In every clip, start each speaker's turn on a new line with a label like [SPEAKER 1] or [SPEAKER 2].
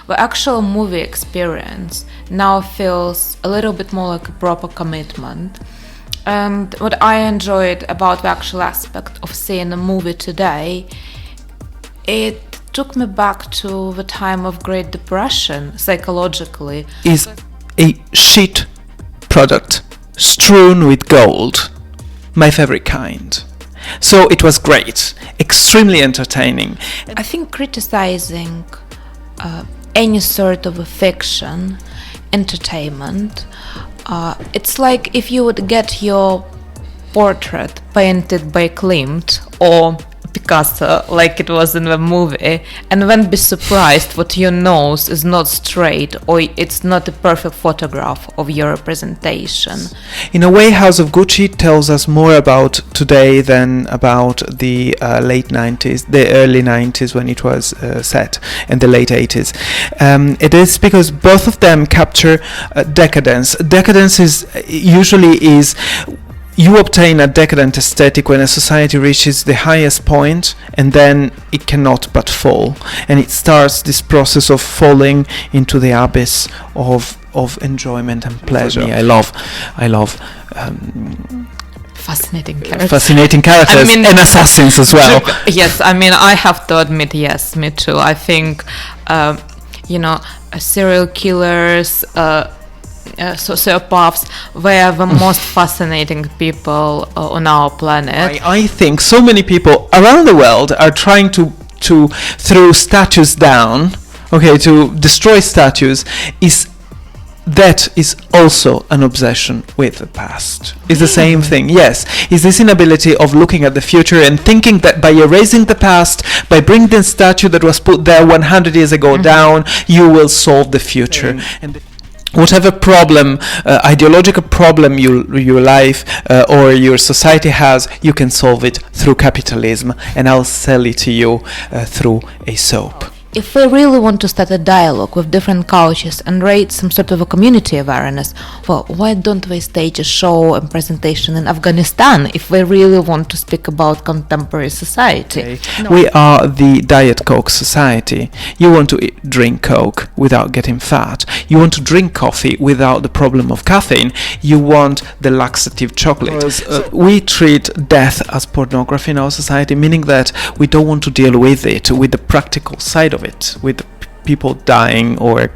[SPEAKER 1] the actual movie experience now feels a little bit more like a proper commitment. And what I enjoyed about the actual aspect of seeing a movie today, it took me back to the time of Great Depression psychologically.
[SPEAKER 2] Is a shit product strewn with gold, my favorite kind. So it was great, extremely entertaining.
[SPEAKER 1] I think criticizing any sort of a fiction, entertainment, it's like if you would get your portrait painted by Klimt or Picasso like it was in the movie, and then be surprised what your nose is not straight or it's not a perfect photograph of your representation.
[SPEAKER 2] In a way, House of Gucci tells us more about today than about the late 90s, the early 90s when it was set, and the late 80s. It is because both of them capture decadence. Decadence usually is you obtain a decadent aesthetic when a society reaches the highest point, and then it cannot but fall, and it starts this process of falling into the abyss of enjoyment and pleasure. I love
[SPEAKER 1] fascinating characters.
[SPEAKER 2] And assassins as well.
[SPEAKER 1] Yes, I mean, I have to admit, yes, me too. I think serial killers, sociopaths, they are the most fascinating people on our planet.
[SPEAKER 2] I think so many people around the world are trying to throw statues down, to destroy statues. That is also an obsession with the past. It's the same thing, yes. It's this inability of looking at the future and thinking that by erasing the past, by bringing the statue that was put there 100 years ago down, you will solve the future. And whatever problem, ideological problem your life or your society has, you can solve it through capitalism, and I'll sell it to you through a soap.
[SPEAKER 1] If we really want to start a dialogue with different cultures and raise some sort of a community awareness, well, why don't we stage a show and presentation in Afghanistan if we really want to speak about contemporary society?
[SPEAKER 2] Okay. No. We are the Diet Coke society. You want to drink Coke without getting fat. You want to drink coffee without the problem of caffeine. You want the laxative chocolate. We treat death as pornography in our society, meaning that we don't want to deal with it, with the practical side of it, with people dying or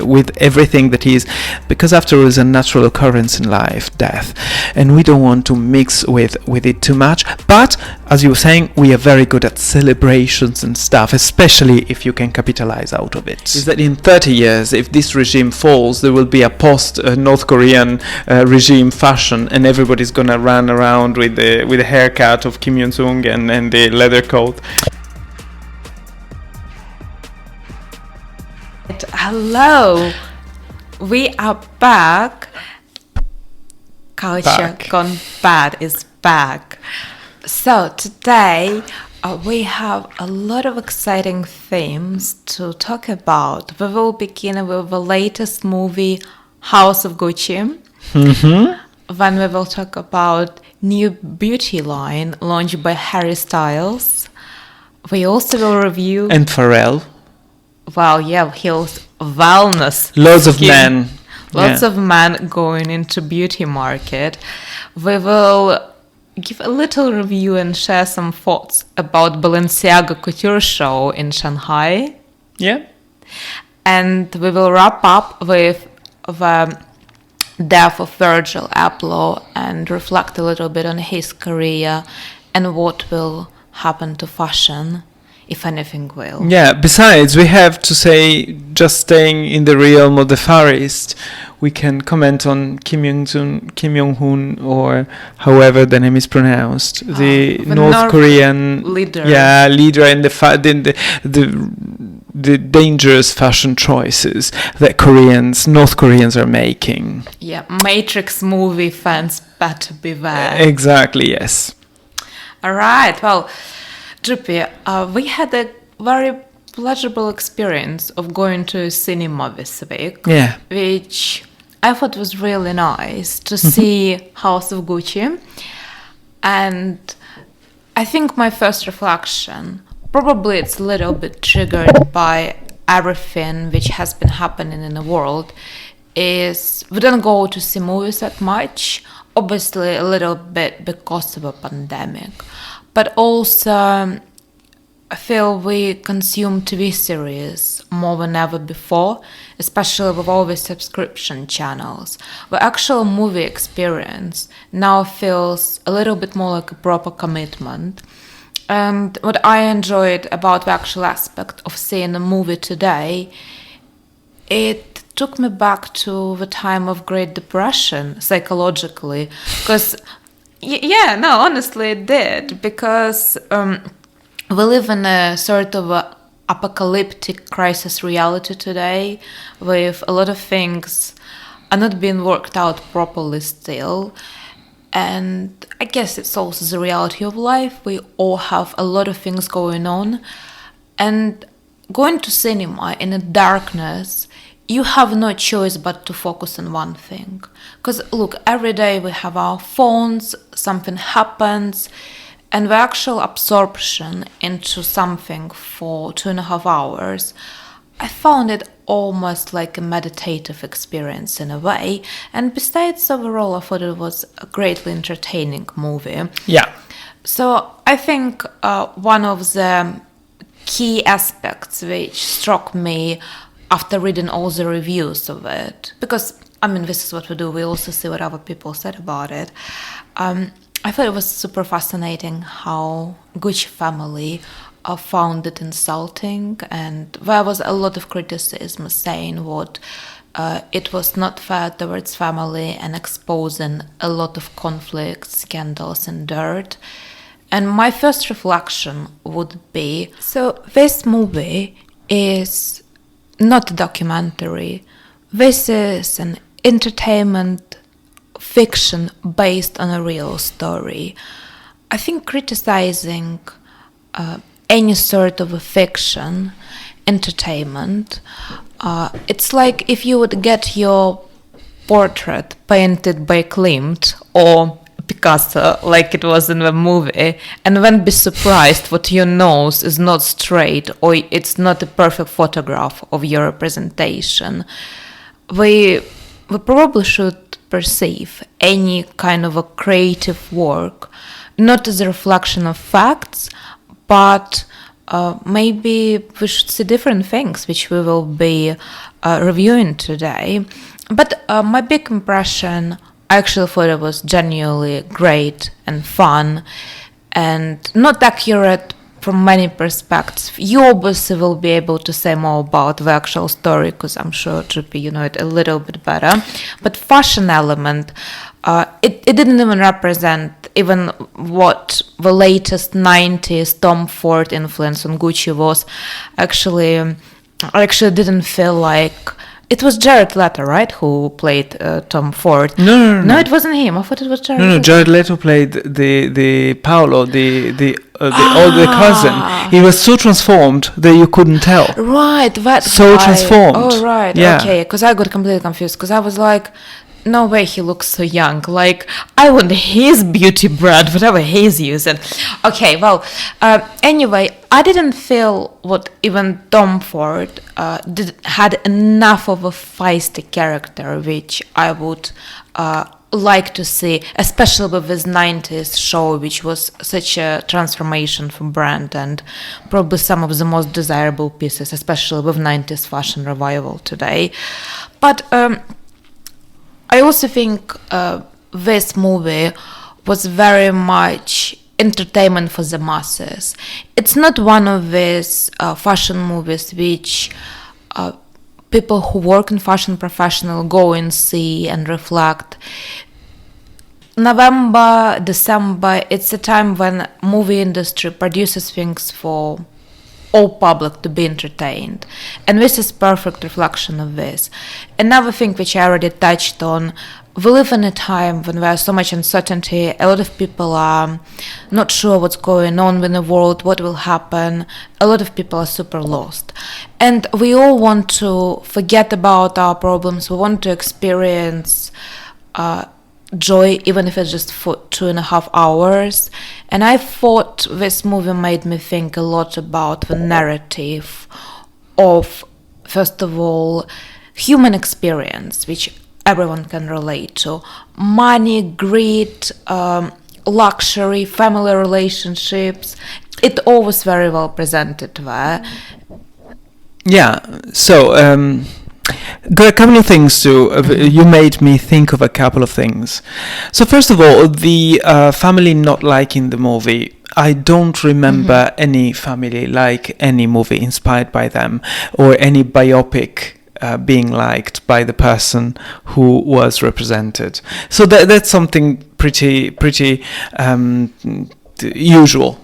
[SPEAKER 2] with everything that is, because after all it's a natural occurrence in life, death, and we don't want to mix with it too much. But as you were saying, we are very good at celebrations and stuff, especially if you can capitalize out of it. Is that in 30 years, if this regime falls, there will be a post North Korean regime fashion, and everybody's gonna run around with the haircut of Kim Jong-un and the leather coat.
[SPEAKER 1] Hello, we are back. Culture Gone Bad is back. So today we have a lot of exciting themes to talk about. We will begin with the latest movie, House of Gucci. Then we will talk about new beauty line launched by Harry Styles. We also will review...
[SPEAKER 2] And Pharrell.
[SPEAKER 1] Well, yeah, he's wellness.
[SPEAKER 2] Loads of men.
[SPEAKER 1] Lots of men going into beauty market. We will give a little review and share some thoughts about Balenciaga Couture show in Shanghai.
[SPEAKER 2] Yeah.
[SPEAKER 1] And we will wrap up with the death of Virgil Abloh and reflect a little bit on his career and what will happen to fashion, if anything will. Yeah,
[SPEAKER 2] besides, we have to say, just staying in the realm of the Far East, we can comment on Kim Jong-un, or however the name is pronounced, the North Korean
[SPEAKER 1] leader.
[SPEAKER 2] Yeah, leader, and the dangerous fashion choices that North Koreans are making.
[SPEAKER 1] Yeah, Matrix movie fans better beware.
[SPEAKER 2] Exactly, yes.
[SPEAKER 1] All right, well, Drupi, we had a very pleasurable experience of going to a cinema this week, which I thought was really nice to see House of Gucci. And I think my first reflection, probably it's a little bit triggered by everything which has been happening in the world is we don't go to see movies that much, obviously a little bit because of a pandemic, but also I feel we consume TV series more than ever before, especially with all the subscription channels. The actual movie experience now feels a little bit more like a proper commitment. And what I enjoyed about the actual aspect of seeing a movie today, it took me back to the time of Great Depression psychologically, because honestly it did, because we live in a sort of apocalyptic crisis reality today, with a lot of things are not being worked out properly still. And I guess it's also the reality of life. We all have a lot of things going on. And going to cinema in the darkness, you have no choice but to focus on one thing. Because look, every day we have our phones, something happens, and the actual absorption into something for 2.5 hours, I found it almost like a meditative experience in a way. And besides, overall, I thought it was a greatly entertaining movie.
[SPEAKER 2] Yeah.
[SPEAKER 1] So I think one of the key aspects which struck me after reading all the reviews of it, because, I mean, this is what we do, we also see what other people said about it. I thought it was super fascinating how Gucci family found it insulting, and there was a lot of criticism saying what it was not fair towards family and exposing a lot of conflicts, scandals and dirt. And my first reflection would be, so this movie is not a documentary. This is an entertainment fiction based on a real story. I think criticizing any sort of a fiction, entertainment, it's like if you would get your portrait painted by Klimt or Picasso, like it was in the movie, and then be surprised what your nose is not straight or it's not a perfect photograph of your representation. We probably should perceive any kind of a creative work not as a reflection of facts, but maybe we should see different things, which we will be reviewing today. But my big impression, I actually thought it was genuinely great and fun and not accurate from many perspectives. You obviously will be able to say more about the actual story, because I'm sure, Trippy, you know it a little bit better. But fashion element, it didn't even represent even what the latest 90s Tom Ford influence on Gucci was. Actually, I actually didn't feel like... It was Jared Leto, right, who played Tom Ford? No, it wasn't him. I thought it was Jared Leto.
[SPEAKER 2] No, Jared Leto played the Paolo, the older cousin. He was so transformed that you couldn't tell.
[SPEAKER 1] Right, that
[SPEAKER 2] so
[SPEAKER 1] guy.
[SPEAKER 2] Transformed.
[SPEAKER 1] Oh, right,
[SPEAKER 2] yeah.
[SPEAKER 1] Okay, because I got completely confused, because I was like, no way he looks so young. Like, I want his beauty brand, whatever he's using. Okay, well, anyway, I didn't feel what even Tom Ford had enough of a feisty character, which I would like to see, especially with this 90s show, which was such a transformation for brand and probably some of the most desirable pieces, especially with 90s fashion revival today. But I also think this movie was very much entertainment for the masses. It's not one of these fashion movies which people who work in fashion professional go and see and reflect. November, December, it's a time when movie industry produces things for all public to be entertained, and this is perfect reflection of this. Another thing which I already touched on, we live in a time when there's so much uncertainty. A lot of people are not sure what's going on in the world, what will happen. A lot of people are super lost, and we all want to forget about our problems. We want to experience joy, even if it's just for 2.5 hours. And I thought this movie made me think a lot about the narrative of first of all, human experience, which everyone can relate to. Money, greed, luxury, family relationships. It always very well presented there.
[SPEAKER 2] Yeah, so got a couple of things you made me think of a couple of things. So first of all, the family not liking the movie. I don't remember any family like any movie inspired by them, or any biopic being liked by the person who was represented. So that's something pretty usual.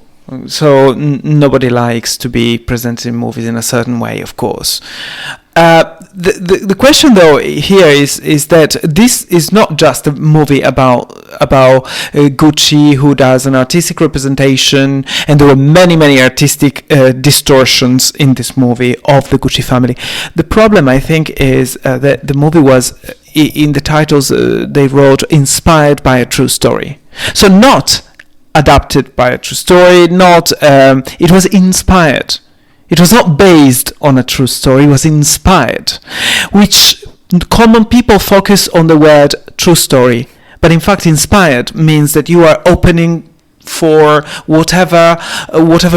[SPEAKER 2] So nobody likes to be presented in movies in a certain way, of course. The question though here is that this is not just a movie about Gucci, who does an artistic representation, and there were many artistic distortions in this movie of the Gucci family. The problem, I think, is that the movie was, in the titles they wrote, inspired by a true story. So not adapted by a true story, it was inspired. It was not based on a true story, it was inspired, which common people focus on the word true story, but in fact inspired means that you are opening for whatever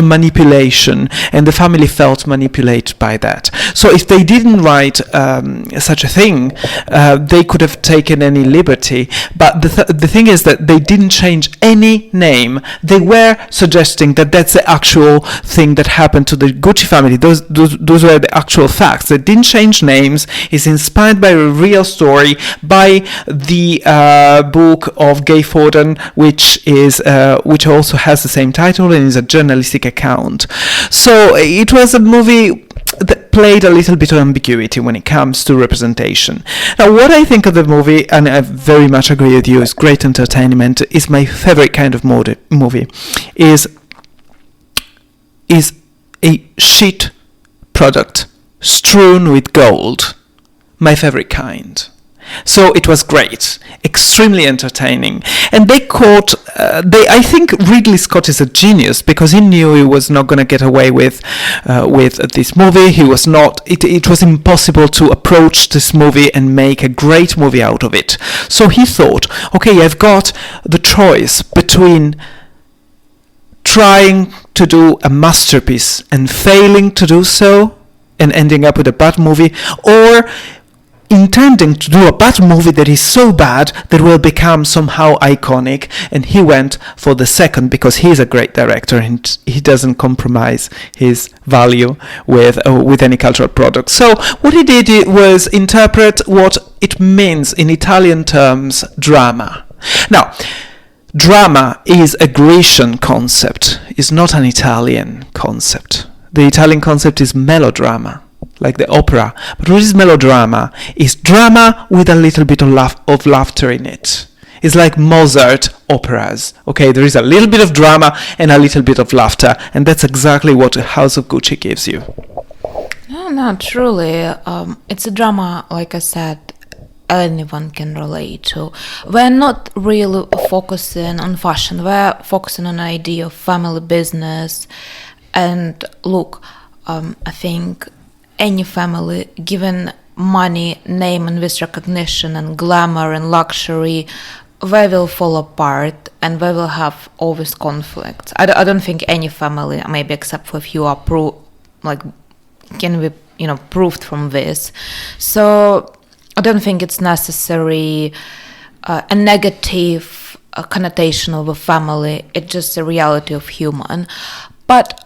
[SPEAKER 2] manipulation, and the family felt manipulated by that. So if they didn't write such a thing, they could have taken any liberty, but the thing is that they didn't change any name. They were suggesting that that's the actual thing that happened to the Gucci family. Those were the actual facts. They didn't change names. It's inspired by a real story, by the book of Gay Forden, which also has the same title and is a journalistic account. So it was a movie that played a little bit of ambiguity when it comes to representation. Now, what I think of the movie, and I very much agree with you, is great entertainment, is my favorite kind of movie, is a shit product strewn with gold. My favorite kind. So it was great, extremely entertaining, and I think Ridley Scott is a genius, because he knew he was not going to get away with this movie. It was impossible to approach this movie and make a great movie out of it. So he thought, okay, I've got the choice between trying to do a masterpiece and failing to do so and ending up with a bad movie, or intending to do a bad movie that is so bad that will become somehow iconic. And he went for the second, because he's a great director and he doesn't compromise his value with any cultural product. So what he did was interpret what it means in Italian terms, drama. Now, drama is a Grecian concept, it's not an Italian concept. The Italian concept is melodrama, like the opera. But what is melodrama? Is drama with a little bit of laughter in it. It's like Mozart operas. Okay, there is a little bit of drama and a little bit of laughter, and that's exactly what House of Gucci gives you.
[SPEAKER 1] No, truly. It's a drama, like I said, anyone can relate to. We're not really focusing on fashion. We're focusing on the idea of family business. And look, I think any family, given money, name, and this recognition and glamour and luxury, they will fall apart and they will have always conflicts. I don't think any family, maybe except for a few, are can be proved from this. So I don't think it's necessary a negative connotation of a family. It's just a reality of human. But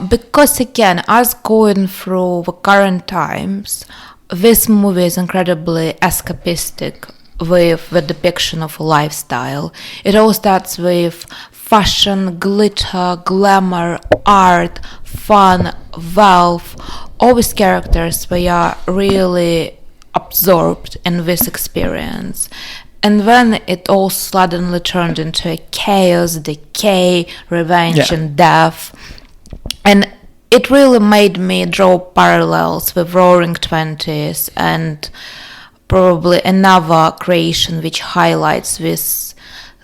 [SPEAKER 1] because again, us going through the current times, this movie is incredibly escapistic with the depiction of a lifestyle. It all starts with fashion, glitter, glamour, art, fun, wealth. All these characters, they are really absorbed in this experience. And then it all suddenly turned into a chaos, decay, revenge, and death. And it really made me draw parallels with Roaring Twenties and probably another creation which highlights this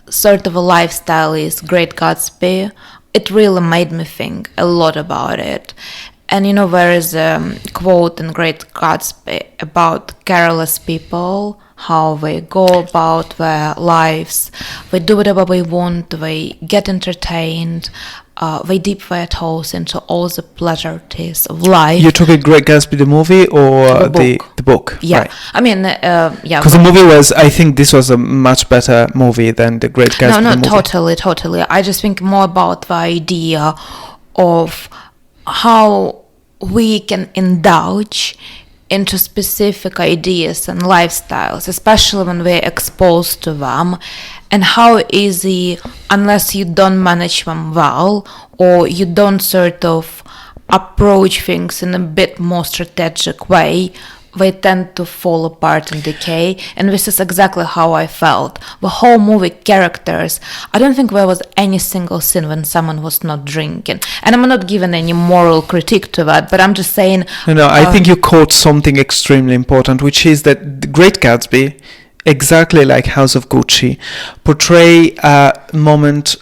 [SPEAKER 1] sort of a lifestyle is Great Gatsby. It really made me think a lot about it. And there is a quote in Great Gatsby about careless people, how they go about their lives, they do whatever they want, they get entertained, they dip their toes into all the pleasures of life.
[SPEAKER 2] You're talking Great Gatsby, the movie, or the book?
[SPEAKER 1] Yeah,
[SPEAKER 2] right.
[SPEAKER 1] I mean, yeah.
[SPEAKER 2] Because the movie was, I think this was a much better movie than the Great Gatsby.
[SPEAKER 1] No,
[SPEAKER 2] the movie.
[SPEAKER 1] totally. I just think more about the idea of how we can indulge into specific ideas and lifestyles, especially when we're exposed to them, and how easy, unless you don't manage them well, or you don't sort of approach things in a bit more strategic way, they tend to fall apart and decay. And this is exactly how I felt. The whole movie characters, I don't think there was any single scene when someone was not drinking. And I'm not giving any moral critique to that, but I'm just saying...
[SPEAKER 2] No, I think you caught something extremely important, which is that The Great Gatsby, exactly like House of Gucci, portray a moment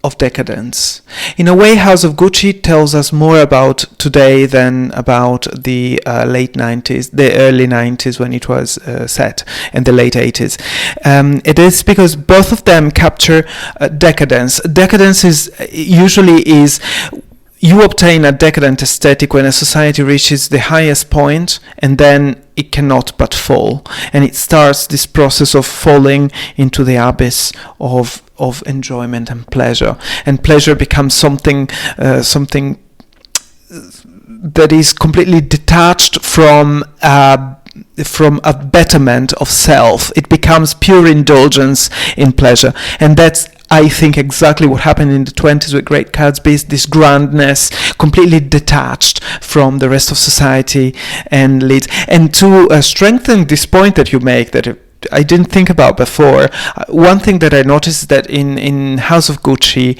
[SPEAKER 2] of decadence. In a way, House of Gucci tells us more about today than about the late 90s, the early 90s when it was set, and the late 80s. It is because both of them capture decadence. Decadence is you obtain a decadent aesthetic when a society reaches the highest point, and then it cannot but fall, and it starts this process of falling into the abyss of enjoyment and pleasure becomes something that is completely detached from a betterment of self. It becomes pure indulgence in pleasure, and that's, I think, exactly what happened in the 20s with Great Gatsby, this grandness, completely detached from the rest of society, and to strengthen this point that you make, that I didn't think about before, one thing that I noticed is that in House of Gucci,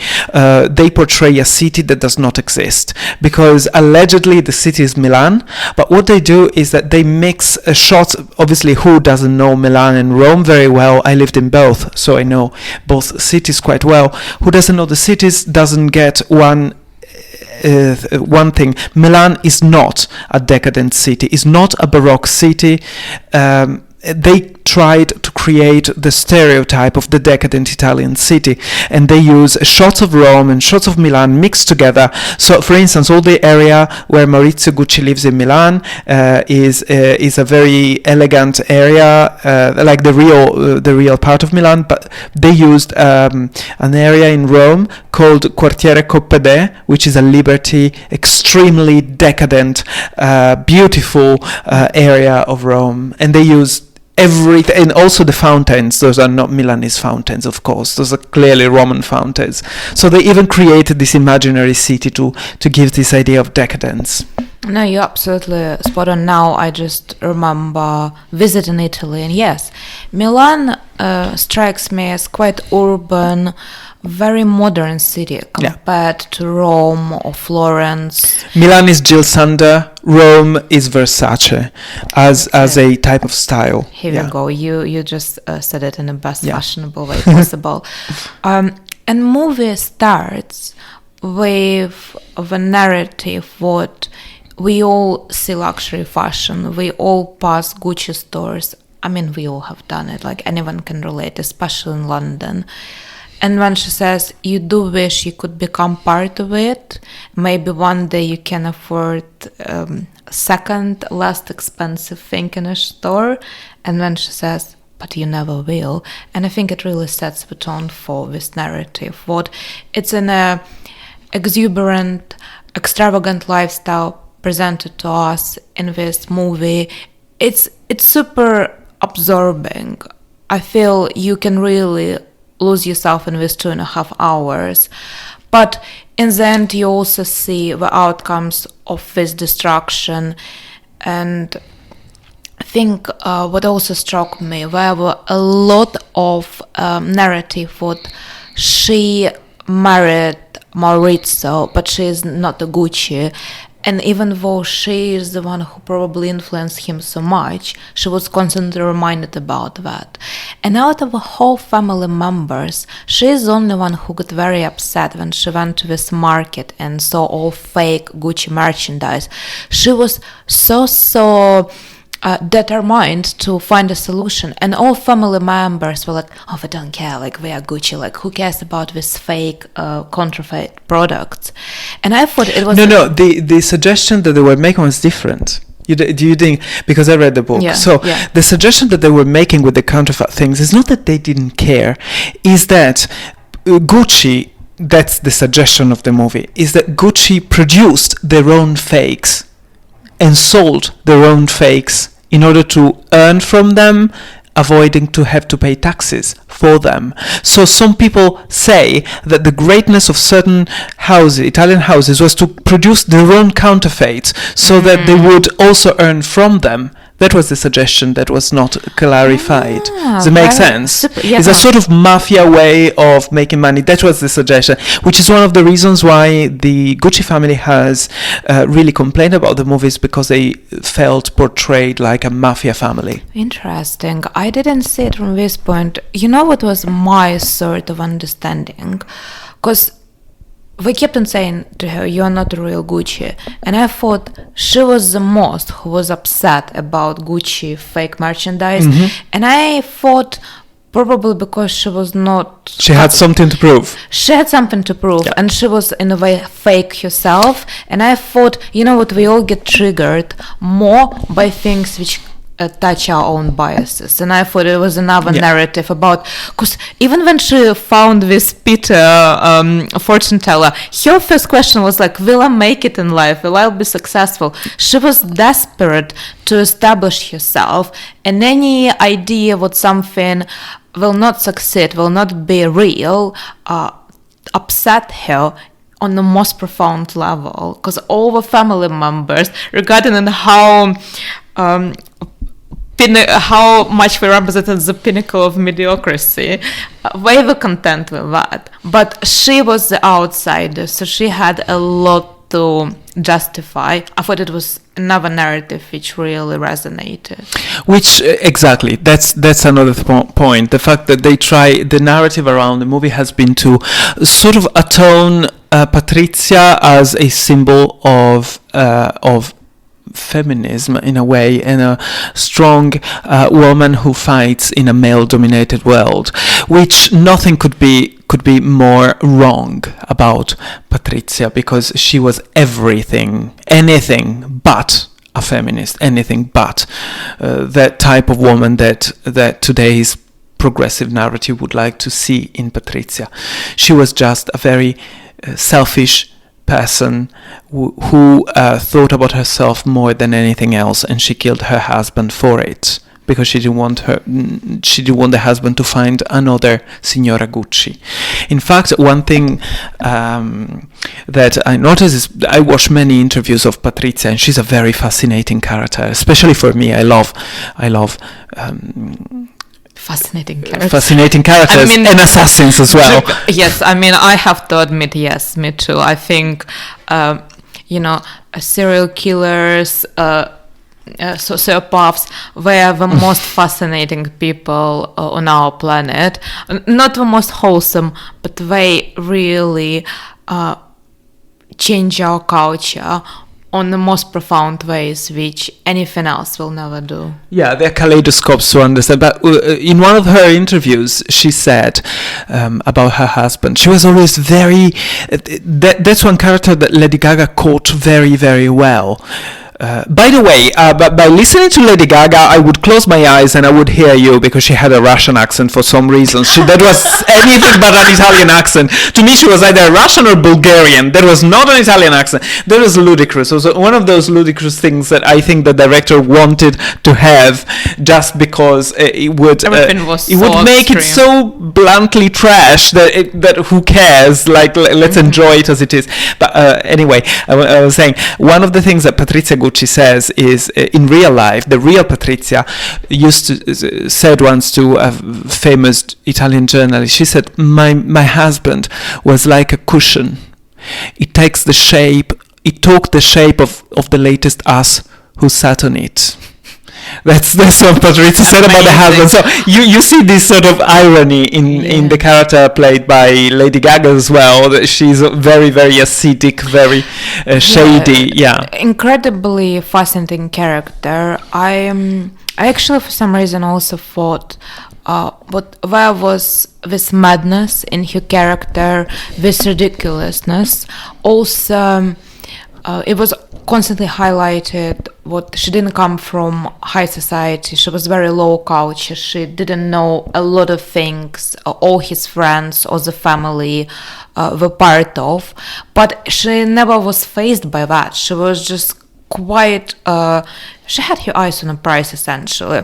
[SPEAKER 2] they portray a city that does not exist, because allegedly the city is Milan, but what they do is that they mix shots. Obviously, who doesn't know Milan and Rome very well? I lived in both, so I know both cities quite well. Who doesn't know the cities doesn't get one thing. Milan is not a decadent city, is not a Baroque city. They tried to create the stereotype of the decadent Italian city, and they use shots of Rome and shots of Milan mixed together. So, for instance, all the area where Maurizio Gucci lives in Milan is a very elegant area, like the real part of Milan. But they used an area in Rome called Quartiere Coppede, which is a Liberty, extremely decadent, beautiful area of Rome, and they used everything, and also the fountains. Those are not Milanese fountains, of course. Those are clearly Roman fountains. So they even created this imaginary city to give this idea of decadence.
[SPEAKER 1] No, you're absolutely spot on. Now I just remember visiting Italy, and yes, Milan strikes me as quite urban, very modern city compared to Rome or Florence.
[SPEAKER 2] Milan is Jill Sander, Rome is Versace as a type of style.
[SPEAKER 1] Here we go. You just said it in the best fashionable way possible. And movie starts with the narrative what we all see luxury fashion, we all pass Gucci stores. I mean, we all have done it, like anyone can relate, especially in London. And when she says, you do wish you could become part of it, maybe one day you can afford second less expensive thing in a store. And when she says, but you never will. And I think it really sets the tone for this narrative. What it's an exuberant, extravagant lifestyle presented to us in this movie. It's super absorbing. I feel you can really lose yourself in this 2.5 hours. But in the end, you also see the outcomes of this destruction. And I think what also struck me, there were a lot of narrative what she married Maurizio, but she is not a Gucci. And even though she is the one who probably influenced him so much, she was constantly reminded about that. And out of the whole family members, she is the only one who got very upset when she went to this market and saw all fake Gucci merchandise. She was so determined to find a solution, and all family members were like, oh, we don't care, like, we are Gucci, like, who cares about this fake counterfeit products? And I thought it was
[SPEAKER 2] the suggestion that they were making was different. Do you think, because I read the book, the suggestion that they were making with the counterfeit things is not that they didn't care, is that Gucci, that's the suggestion of the movie, is that Gucci produced their own fakes and sold their own fakes in order to earn from them, avoiding to have to pay taxes for them. So some people say that the greatness of certain houses, Italian houses, was to produce their own counterfeits so that they would also earn from them. That was the suggestion that was not clarified. Does it make sense? It's a sort of mafia way of making money. That was the suggestion, which is one of the reasons why the Gucci family has really complained about the movies, because they felt portrayed like a mafia family.
[SPEAKER 1] Interesting. I didn't see it from this point. You know what was my sort of understanding? Because they kept on saying to her, you're not a real Gucci. And I thought she was the most who was upset about Gucci fake merchandise. And I thought probably because she was not...
[SPEAKER 2] She had something to prove.
[SPEAKER 1] She had something to prove. Yeah. And she was in a way fake herself. And I thought, you know what, we all get triggered more by things which touch our own biases. And I thought it was another narrative about, because even when she found this Peter fortune teller, her first question was like, will I make it in life? Will I be successful? She was desperate to establish herself, and any idea what something will not succeed, will not be real, upset her on the most profound level, because all the family members, regarding how much we represented the pinnacle of mediocrity, they were content with that. But she was the outsider, so she had a lot to justify. I thought it was another narrative which really resonated. Which,
[SPEAKER 2] exactly, that's another point. The fact that they try, the narrative around the movie has been to sort of atone Patrizia as a symbol of feminism in a way, and a strong woman who fights in a male-dominated world, which nothing could be more wrong about Patrizia, because she was anything but a feminist, anything but that type of woman that today's progressive narrative would like to see in Patrizia. She was just a very selfish person who thought about herself more than anything else, and she killed her husband for it, because she didn't want the husband to find another Signora Gucci. In fact, one thing that I noticed is I watched many interviews of Patrizia, and she's a very fascinating character, especially for me. I love
[SPEAKER 1] fascinating characters.
[SPEAKER 2] I mean, and assassins as well.
[SPEAKER 1] Yes, I mean, I have to admit, yes, me too. I think, serial killers, sociopaths, they are the most fascinating people on our planet. Not the most wholesome, but they really change our culture on the most profound ways, which anything else will never do. Yeah,
[SPEAKER 2] they're kaleidoscopes to understand. But in one of her interviews, she said about her husband, she was always very... that's one character that Lady Gaga caught very, very well. By the way, by listening to Lady Gaga, I would close my eyes and I would hear you, because she had a Russian accent for some reason. That was anything but an Italian accent. To me, she was either Russian or Bulgarian. That was not an Italian accent. That was ludicrous. It was one of those ludicrous things that I think the director wanted to have, just because it would make it so bluntly trash that who cares? Like, let's enjoy it as it is. But anyway, I was saying, one of the things that Patrizia Gucci says is, in real life, the real Patrizia said once to a famous Italian journalist, she said, my husband was like a cushion. It takes the shape it took the shape of the latest ass who sat on it. That's what Patrizia said about the husband. So you see this sort of irony in the character played by Lady Gaga as well. That she's very, very acidic, very shady. Yeah,
[SPEAKER 1] incredibly fascinating character. I actually, for some reason, also thought, but where was this madness in her character, this ridiculousness? Also, it was constantly highlighted what she didn't come from high society. She was very low culture. She didn't know a lot of things all his friends or the family were part of, but she never was faced by that. She was just quite she had her eyes on a prize, essentially.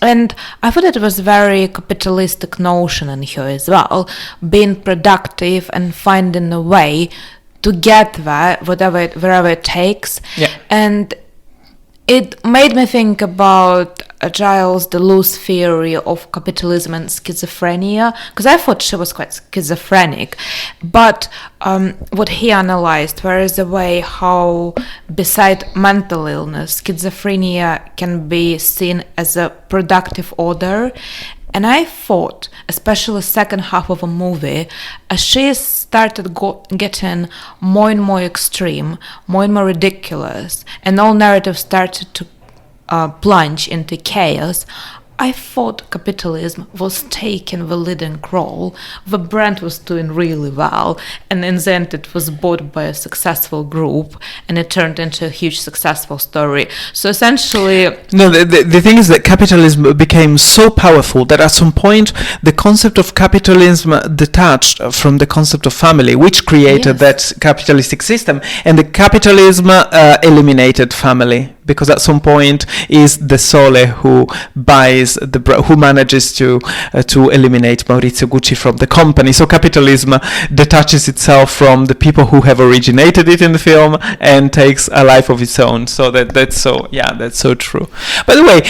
[SPEAKER 1] And I thought it was very capitalistic notion in her as well, being productive and finding a way to get there, wherever it takes.
[SPEAKER 2] Yeah.
[SPEAKER 1] And it made me think about Giles Deleuze theory of capitalism and schizophrenia, because I thought she was quite schizophrenic, but what he analyzed was the way how, beside mental illness, schizophrenia can be seen as a productive order. And I thought, especially second half of a movie, as she started getting more and more extreme, more and more ridiculous, and all narrative started to plunge into chaos, I thought capitalism was taking the leading role. The brand was doing really well, and in the end it was bought by a successful group, and it turned into a huge successful story. So essentially...
[SPEAKER 2] No, the thing is that capitalism became so powerful that at some point the concept of capitalism detached from the concept of family, which created that capitalistic system, and the capitalism eliminated family. Because at some point is the Sole who buys who manages to eliminate Maurizio Gucci from the company. So capitalism detaches itself from the people who have originated it in the film and takes a life of its own. So that's so true. By the way,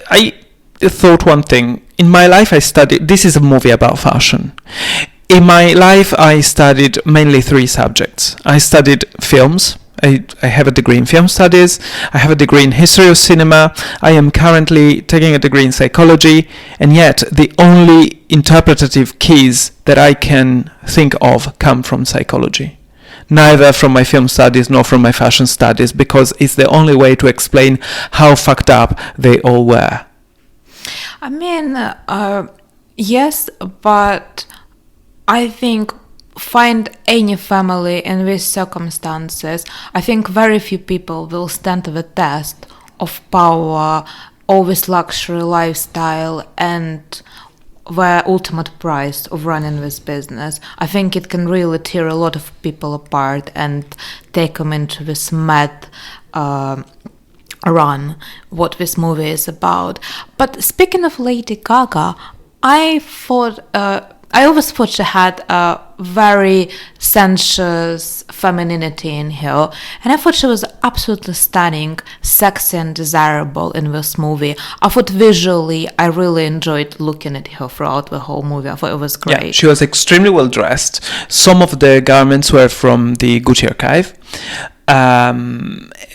[SPEAKER 2] I thought one thing. In my life, I studied. This is a movie about fashion. In my life, I studied mainly 3 subjects. I studied films. I have a degree in film studies. I have a degree in history of cinema. I am currently taking a degree in psychology, and yet the only interpretative keys that I can think of come from psychology. Neither from my film studies nor from my fashion studies, because it's the only way to explain how fucked up they all were.
[SPEAKER 1] I mean, yes, but I think find any family in these circumstances, I think very few people will stand the test of power, always luxury lifestyle, and the ultimate price of running this business. I think it can really tear a lot of people apart and take them into this mad run, what this movie is about. But speaking of Lady Gaga, I always thought she had a very sensuous femininity in her, and I thought she was absolutely stunning, sexy and desirable in this movie. I thought visually I really enjoyed looking at her throughout the whole movie. I thought it was great.
[SPEAKER 2] Yeah, she was extremely well dressed. Some of the garments were from the Gucci archive.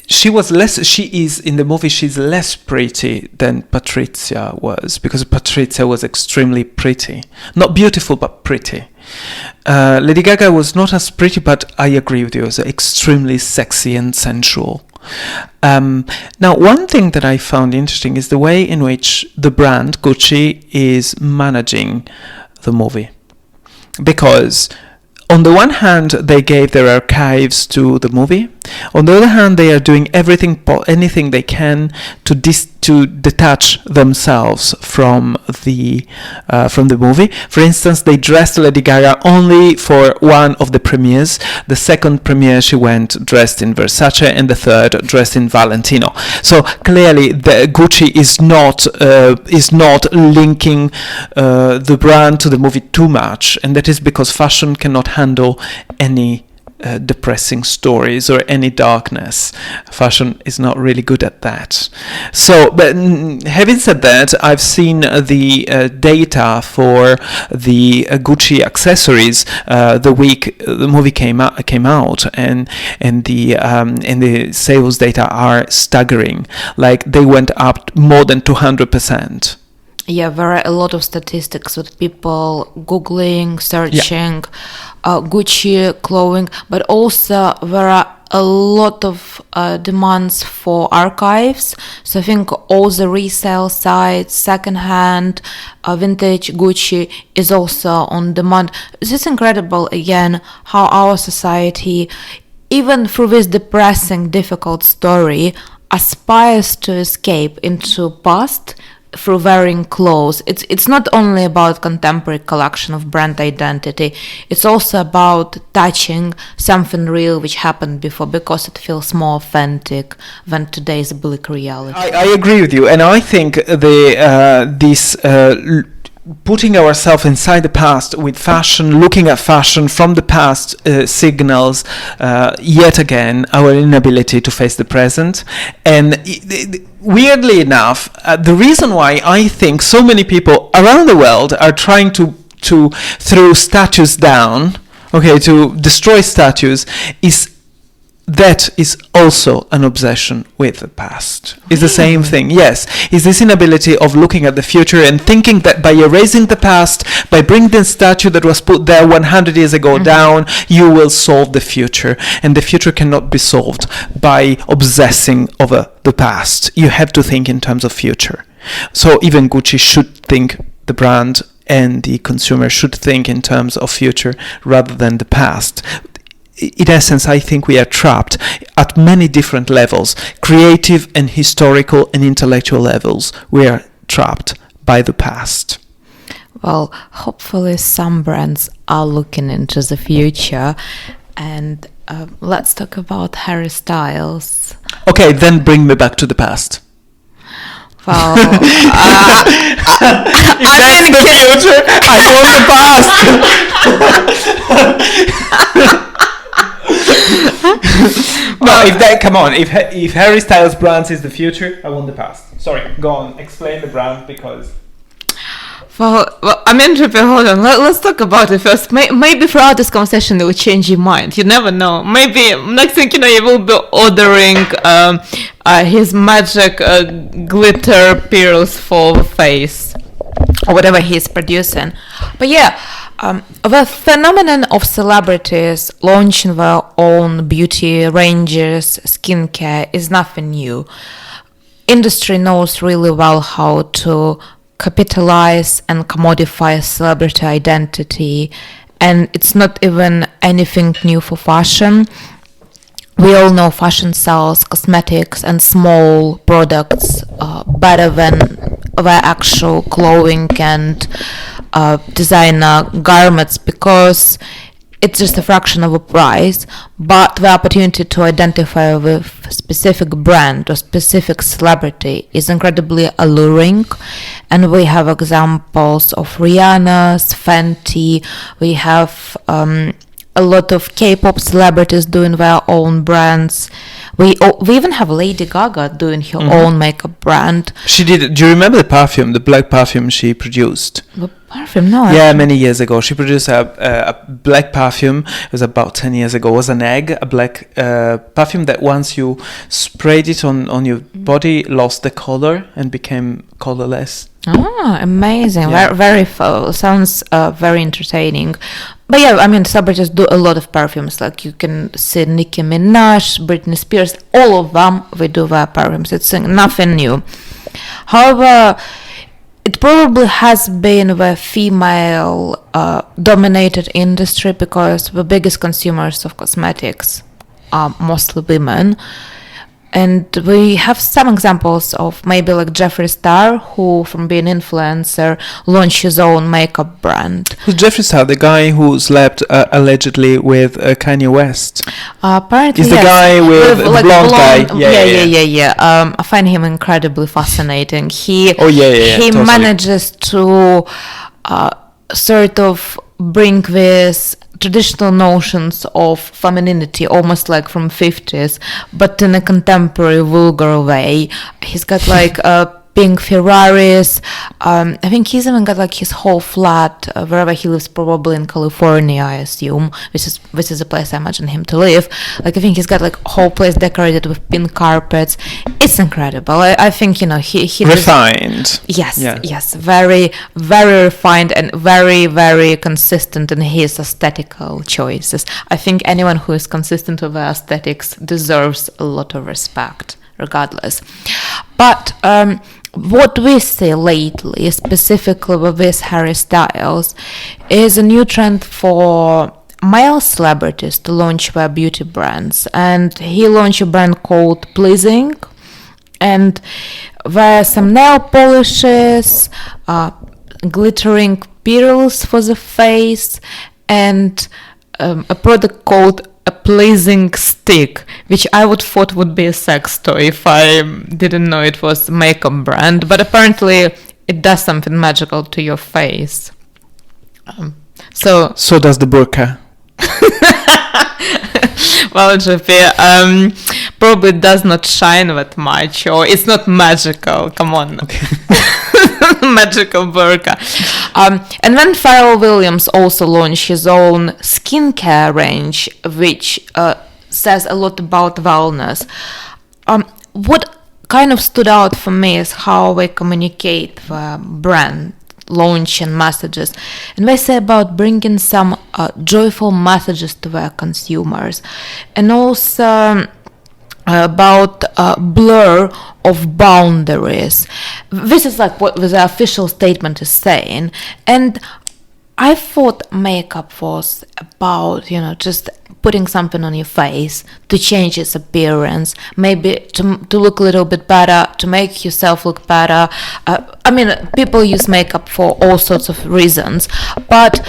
[SPEAKER 2] She is in the movie, she's less pretty than Patrizia was, because Patrizia was extremely pretty. Not beautiful, but pretty. Lady Gaga was not as pretty, but I agree with you, it was extremely sexy and sensual. Now, one thing that I found interesting is the way in which the brand Gucci is managing the movie. Because on the one hand, they gave their archives to the movie. On the other hand, they are doing anything they can to detach themselves from the movie. For instance, they dressed Lady Gaga only for one of the premieres. The second premiere, she went dressed in Versace, and the third dressed in Valentino. So clearly, the Gucci is not linking the brand to the movie too much, and that is because fashion cannot handle any depressing stories or any darkness. Fashion is not really good at that. So, but having said that, I've seen the data for the Gucci accessories the week the movie came out, and the sales data are staggering. Like, they went up more than 200%.
[SPEAKER 1] Yeah, there are a lot of statistics with people Googling, searching Gucci clothing, but also there are a lot of demands for archives. So I think all the resale sites, secondhand, vintage Gucci is also on demand. This is incredible, again, how our society, even through this depressing, difficult story, aspires to escape into past through wearing clothes. It's not only about contemporary collection of brand identity, it's also about touching something real which happened before, because it feels more authentic than today's bleak reality.
[SPEAKER 2] I agree with you, and I think putting ourselves inside the past with fashion, looking at fashion from the past, signals yet again our inability to face the present. And weirdly enough, the reason why I think so many people around the world are trying to throw statues down, to destroy statues, that is also an obsession with the past. It's the same thing, yes. It's this inability of looking at the future and thinking that by erasing the past, by bringing the statue that was put there 100 years ago down, you will solve the future. And the future cannot be solved by obsessing over the past. You have to think in terms of future. So even Gucci should think, the brand and the consumer should think in terms of future rather than the past. In essence, I think we are trapped at many different levels, creative and historical and intellectual levels. We are trapped by the past.
[SPEAKER 1] Well, hopefully some brands are looking into the future. And let's talk about Harry Styles.
[SPEAKER 2] Okay, then bring me back to the past.
[SPEAKER 1] Well,
[SPEAKER 2] if that's the future, I want the past. No, if Harry Styles brands is the future, I want the past. Sorry, go on, explain the brand, because...
[SPEAKER 1] Well, I mean, hold on. Let's talk about it first. Maybe throughout this conversation, it will change your mind. You never know. Maybe next thing you know, you will be ordering his magic glitter pearls for the face, or whatever he's producing. But yeah, the phenomenon of celebrities launching their own beauty ranges, skincare, is nothing new. Industry knows really well how to capitalize and commodify celebrity identity, and it's not even anything new for fashion. We all know fashion sells cosmetics and small products better than their actual clothing and designer garments, because it's just a fraction of a price, but the opportunity to identify with a specific brand or specific celebrity is incredibly alluring. And we have examples of Rihanna's, Fenty, we have a lot of K-pop celebrities doing their own brands. We even have Lady Gaga doing her own makeup brand.
[SPEAKER 2] She did. Do you remember the black perfume she produced?
[SPEAKER 1] The perfume? No.
[SPEAKER 2] Yeah, many years ago. She produced a black perfume. It was about 10 years ago. It was an egg, a black perfume that once you sprayed it on your body, lost the color and became colorless.
[SPEAKER 1] Ah, amazing.
[SPEAKER 2] Yeah.
[SPEAKER 1] Very sounds very entertaining. But yeah, I mean, celebrities do a lot of perfumes. Like you can see Nicki Minaj, Britney Spears, all of them, they do their perfumes. It's nothing new. However, it probably has been the female dominated industry, because the biggest consumers of cosmetics are mostly women. And we have some examples of maybe like Jeffree Star, who from being an influencer launched his own makeup brand.
[SPEAKER 2] Who's Jeffree Star? The guy who slept allegedly with Kanye West.
[SPEAKER 1] Apparently,
[SPEAKER 2] He's the guy with the
[SPEAKER 1] like
[SPEAKER 2] blonde guy.
[SPEAKER 1] Yeah. I find him incredibly fascinating. He
[SPEAKER 2] totally.
[SPEAKER 1] manages to sort of bring this traditional notions of femininity, almost like from 50s, but in a contemporary vulgar way. He's got like pink Ferraris. I think he's even got like his whole flat wherever he lives, probably in California, I assume, which is a place I imagine him to live. Like I think he's got like a whole place decorated with pink carpets. It's incredible. I think, you know, he
[SPEAKER 2] refined.
[SPEAKER 1] Yes, very, very refined and very, very consistent in his aesthetical choices. I think anyone who is consistent with their aesthetics deserves a lot of respect, regardless. But what we see lately, specifically with this Harry Styles, is a new trend for male celebrities to launch their beauty brands. And he launched a brand called Pleasing, and there are some nail polishes, glittering pearls for the face, and a product called a pleasing stick, which I would thought would be a sex toy if I didn't know it was a makeup brand, but apparently it does something magical to your face. So
[SPEAKER 2] does the burqa.
[SPEAKER 1] Well, JP, probably does not shine that much, or it's not magical. Come on. Okay. Magical burqa. And then Pharrell Williams also launched his own skincare range, which says a lot about wellness. What kind of stood out for me is how they communicate the brand launch and messages, and they say about bringing some joyful messages to their consumers, and also about blur of boundaries. This is like what the official statement is saying, and I thought makeup was about, you know, just putting something on your face to change its appearance, maybe to look a little bit better, to make yourself look better. I mean, people use makeup for all sorts of reasons, but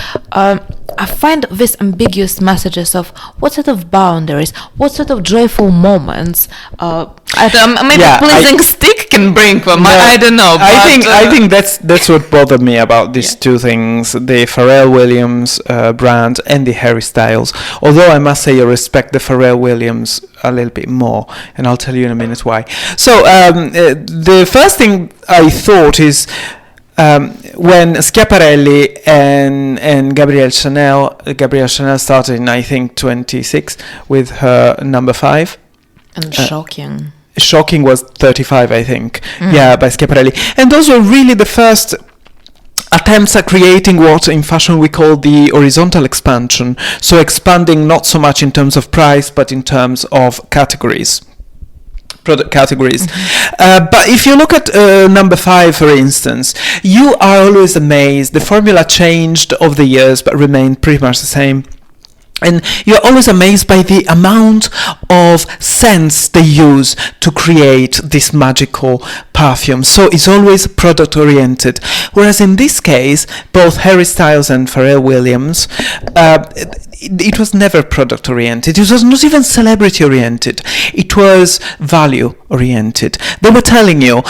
[SPEAKER 1] I find these ambiguous messages of what sort of boundaries, what sort of joyful moments, maybe pleasing stick can bring them. No, I don't know.
[SPEAKER 2] I think that's what bothered me about these two things: the Pharrell Williams brand and the Harry Styles. Although I must say I respect the Pharrell Williams a little bit more, and I'll tell you in a minute why. So the first thing I thought is when Schiaparelli and Gabrielle Chanel started in, I think, 26 with her number 5.
[SPEAKER 1] And Shocking.
[SPEAKER 2] Shocking was 35, I think. By Schiaparelli. And those were really the first attempts at creating what in fashion we call the horizontal expansion. So expanding not so much in terms of price, but in terms of categories. Product categories. But if you look at number 5, for instance, you are always amazed. The formula changed over the years, but remained pretty much the same. And you're always amazed by the amount of scents they use to create this magical perfume. So it's always product oriented. Whereas in this case, both Harry Styles and Pharrell Williams, it was never product oriented. It was not even celebrity oriented. It was value oriented. They were telling you,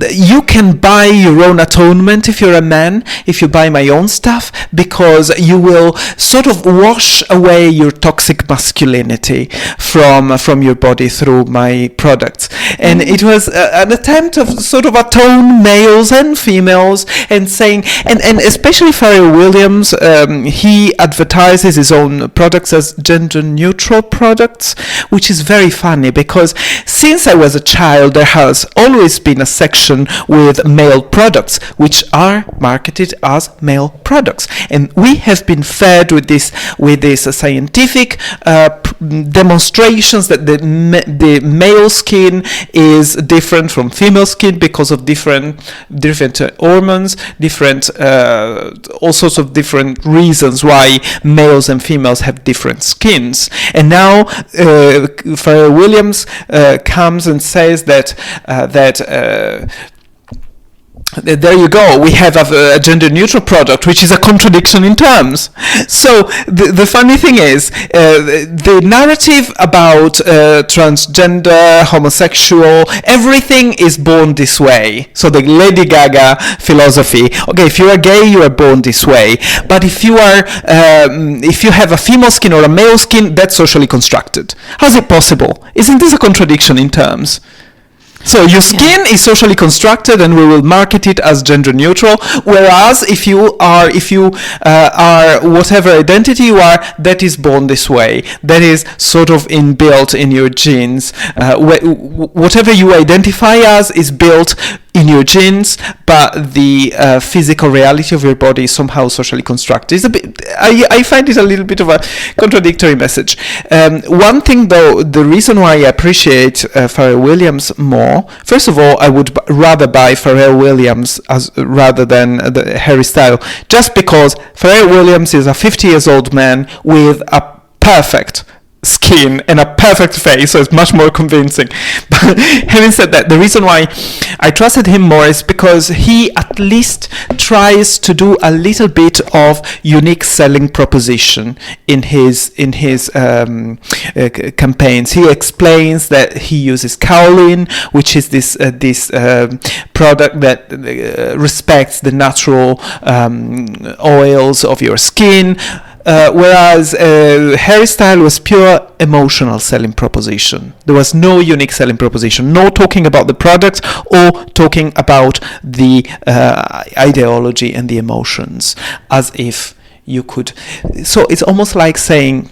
[SPEAKER 2] you can buy your own atonement if you're a man, if you buy my own stuff, because you will sort of wash away your toxic masculinity from your body through my products. And it was an attempt of sort of atone males and females, and saying, and especially Pharrell Williams, he advertises his own products as gender neutral products, which is very funny because since I was a child there has always been a section with male products which are marketed as male products, and we have been fed with this scientific demonstrations that the male skin is different from female skin because of different hormones, different all sorts of different reasons why males and females have different skins. And now Pharrell Williams comes and says that there you go. We have a gender-neutral product, which is a contradiction in terms. So the funny thing is, the narrative about transgender, homosexual, everything is born this way. So the Lady Gaga philosophy. Okay, if you are gay, you are born this way. But if you have a female skin or a male skin, that's socially constructed. How's it possible? Isn't this a contradiction in terms? So your skin is socially constructed, and we will market it as gender neutral. Whereas if you are whatever identity you are, that is born this way. That is sort of inbuilt in your genes. Whatever you identify as is built in your genes, but the physical reality of your body is somehow socially constructed. It's a bit. I find it a little bit of a contradictory message. One thing, though, the reason why I appreciate Pharrell Williams more. First of all, I would rather buy Pharrell Williams rather than the Harry Styles, just because Pharrell Williams is a 50 years old man with a perfect skin and a perfect face, so it's much more convincing. But having said that, the reason why I trusted him more is because he at least tries to do a little bit of unique selling proposition in his campaigns. He explains that he uses kaolin, which is this product that respects the natural oils of your skin. Whereas Harry Styles was pure emotional selling proposition. There was no unique selling proposition, no talking about the product or talking about the ideology and the emotions, as if you could. So it's almost like saying,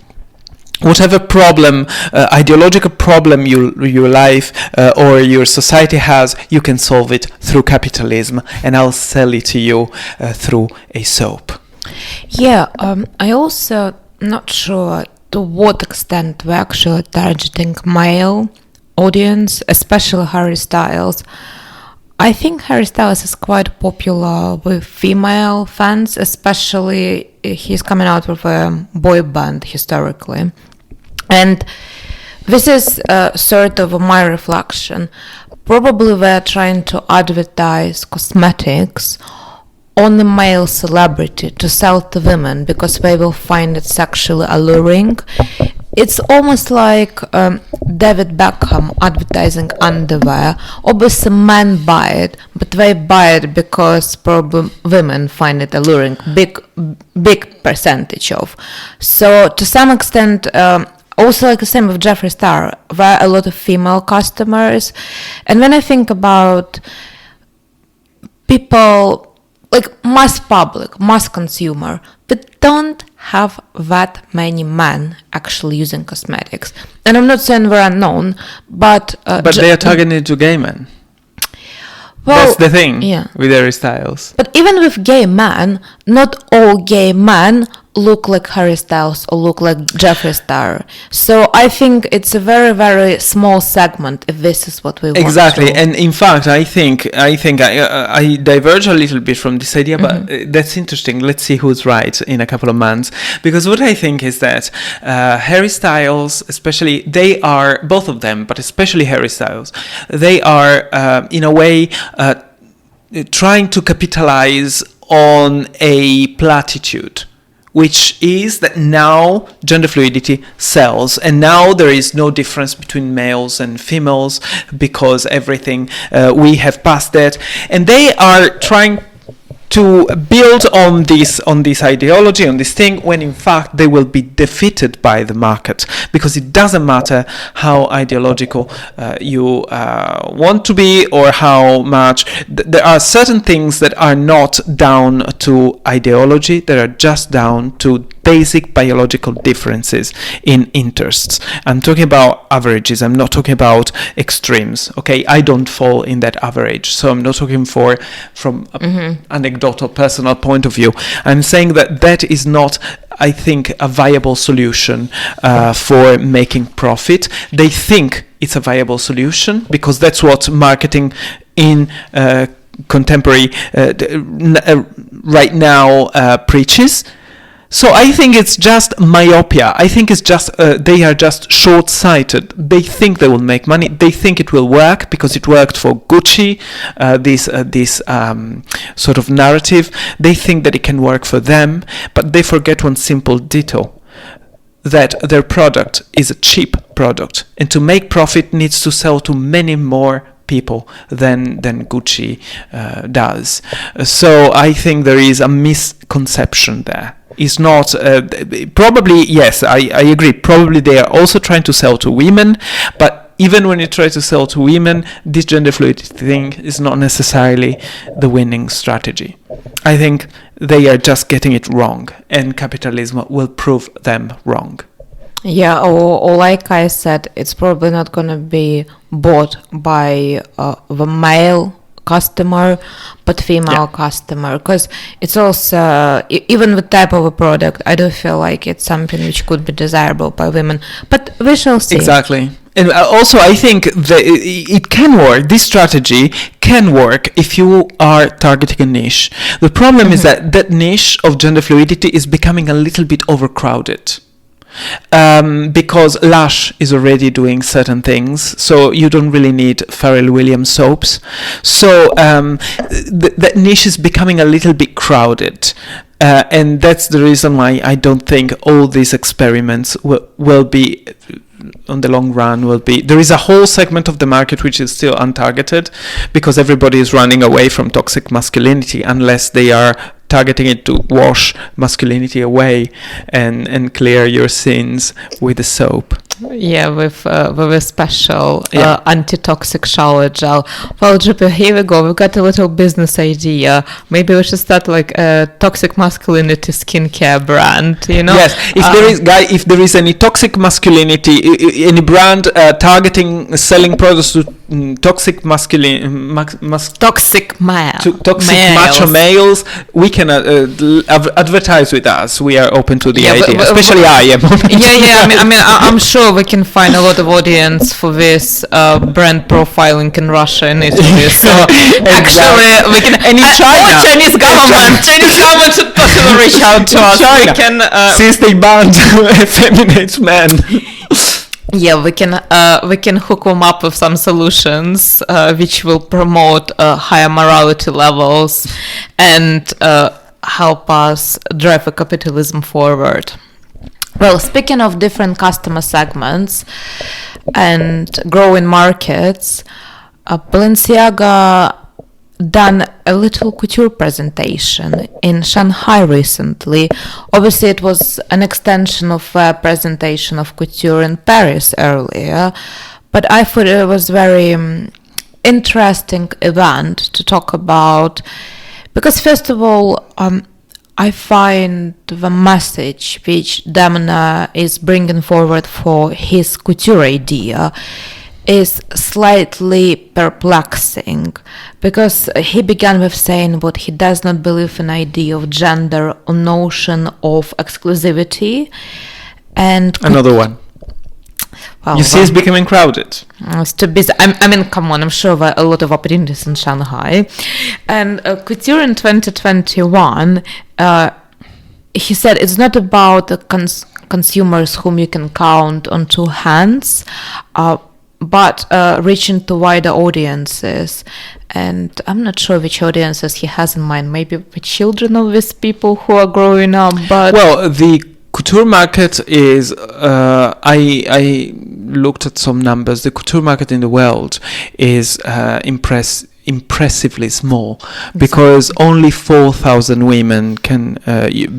[SPEAKER 2] whatever problem, ideological problem your life or your society has, you can solve it through capitalism, and I'll sell it to you through a soap.
[SPEAKER 1] Yeah, I also not sure to what extent we're actually targeting male audience, especially Harry Styles. I think Harry Styles is quite popular with female fans, especially he's coming out with a boy band historically. And this is sort of my reflection. Probably they're trying to advertise cosmetics on the male celebrity to sell to women because they will find it sexually alluring. It's almost like David Beckham advertising underwear. Obviously men buy it, but they buy it because probably women find it alluring, big percentage of. So to some extent, also like the same with Jeffree Star, there are a lot of female customers. And when I think about people like mass public, mass consumer, but don't have that many men actually using cosmetics. And I'm not saying they're unknown, but
[SPEAKER 2] they are targeted to gay men.
[SPEAKER 1] Well,
[SPEAKER 2] that's the thing with Harry Styles.
[SPEAKER 1] But even with gay men, not all gay men look like Harry Styles or look like Jeffree Star. So I think it's a very, very small segment if this is what we want.
[SPEAKER 2] Exactly. And in fact, I think I diverge a little bit from this idea, but that's interesting. Let's see who's right in a couple of months. Because what I think is that Harry Styles, especially, they are, both of them, but especially Harry Styles, they are in a way trying to capitalize on a platitude, which is that now gender fluidity sells, and now there is no difference between males and females because everything we have passed that, and they are trying to build on this ideology, on this thing, when in fact they will be defeated by the market, because it doesn't matter how ideological you want to be or how much. There are certain things that are not down to ideology, that are just down to basic biological differences in interests. I'm talking about averages. I'm not talking about extremes. Okay, I don't fall in that average, so I'm not talking from anecdotal personal point of view. I'm saying that is not, I think, a viable solution for making profit. They think it's a viable solution because that's what marketing in contemporary right now preaches. So I think it's just myopia. I think it's just they are just short-sighted. They think they will make money. They think it will work because it worked for Gucci. This sort of narrative. They think that it can work for them, but they forget one simple detail: that their product is a cheap product, and to make profit needs to sell to many more people than Gucci does. So I think there is a misconception there. It's not probably, yes, I agree, probably they are also trying to sell to women, but even when you try to sell to women, this gender fluidity thing is not necessarily the winning strategy. I think they are just getting it wrong, and capitalism will prove them wrong.
[SPEAKER 1] Yeah, or like I said, it's probably not going to be bought by the male customer, but female customer, because it's also, even the type of a product, I do feel like it's something which could be desirable by women, but we shall see.
[SPEAKER 2] Exactly. And also I think that it can work, this strategy can work if you are targeting a niche. The problem is that niche of gender fluidity is becoming a little bit overcrowded. Because Lush is already doing certain things, so you don't really need Pharrell Williams soaps. So that niche is becoming a little bit crowded, and that's the reason why I don't think all these experiments will be, on the long run, will be. There is a whole segment of the market which is still untargeted, because everybody is running away from toxic masculinity unless they are targeting it to wash masculinity away and clear your sins with a soap.
[SPEAKER 1] Yeah, with a special anti-toxic shower gel. Well, Juppie, here we go. We've got a little business idea. Maybe we should start like a toxic masculinity skincare brand, you know?
[SPEAKER 2] Yes, if there is any toxic masculinity, any brand targeting, selling products to toxic
[SPEAKER 1] toxic
[SPEAKER 2] macho males, we can advertise with us. We are open to the idea, especially I am.
[SPEAKER 1] I mean, I'm sure we can find a lot of audience for this brand profiling in Russia and Italy. So actually, we can.
[SPEAKER 2] And in China,
[SPEAKER 1] Chinese government should possibly reach out to us.
[SPEAKER 2] China,
[SPEAKER 1] we can,
[SPEAKER 2] since they banned effeminate men.
[SPEAKER 1] Yeah, we can hook them up with some solutions which will promote higher morality levels and help us drive the capitalism forward. Well, speaking of different customer segments and growing markets, Balenciaga done a little couture presentation in Shanghai recently. Obviously, it was an extension of a presentation of couture in Paris earlier, but I thought it was very interesting event to talk about, because first of all, I find the message which Damna is bringing forward for his couture idea is slightly perplexing, because he began with saying what he does not believe in idea of gender or notion of exclusivity, and
[SPEAKER 2] another one.
[SPEAKER 1] Well,
[SPEAKER 2] you see, it's becoming crowded.
[SPEAKER 1] It's too busy. I mean, come on, I'm sure there are a lot of opportunities in Shanghai. And couture in 2021, he said it's not about the consumers whom you can count on two hands, but reaching to wider audiences. And I'm not sure which audiences he has in mind. Maybe the children of these people who are growing up. But
[SPEAKER 2] well, the couture market is, I looked at some numbers. The couture market in the world is impressively small, because only 4,000 women can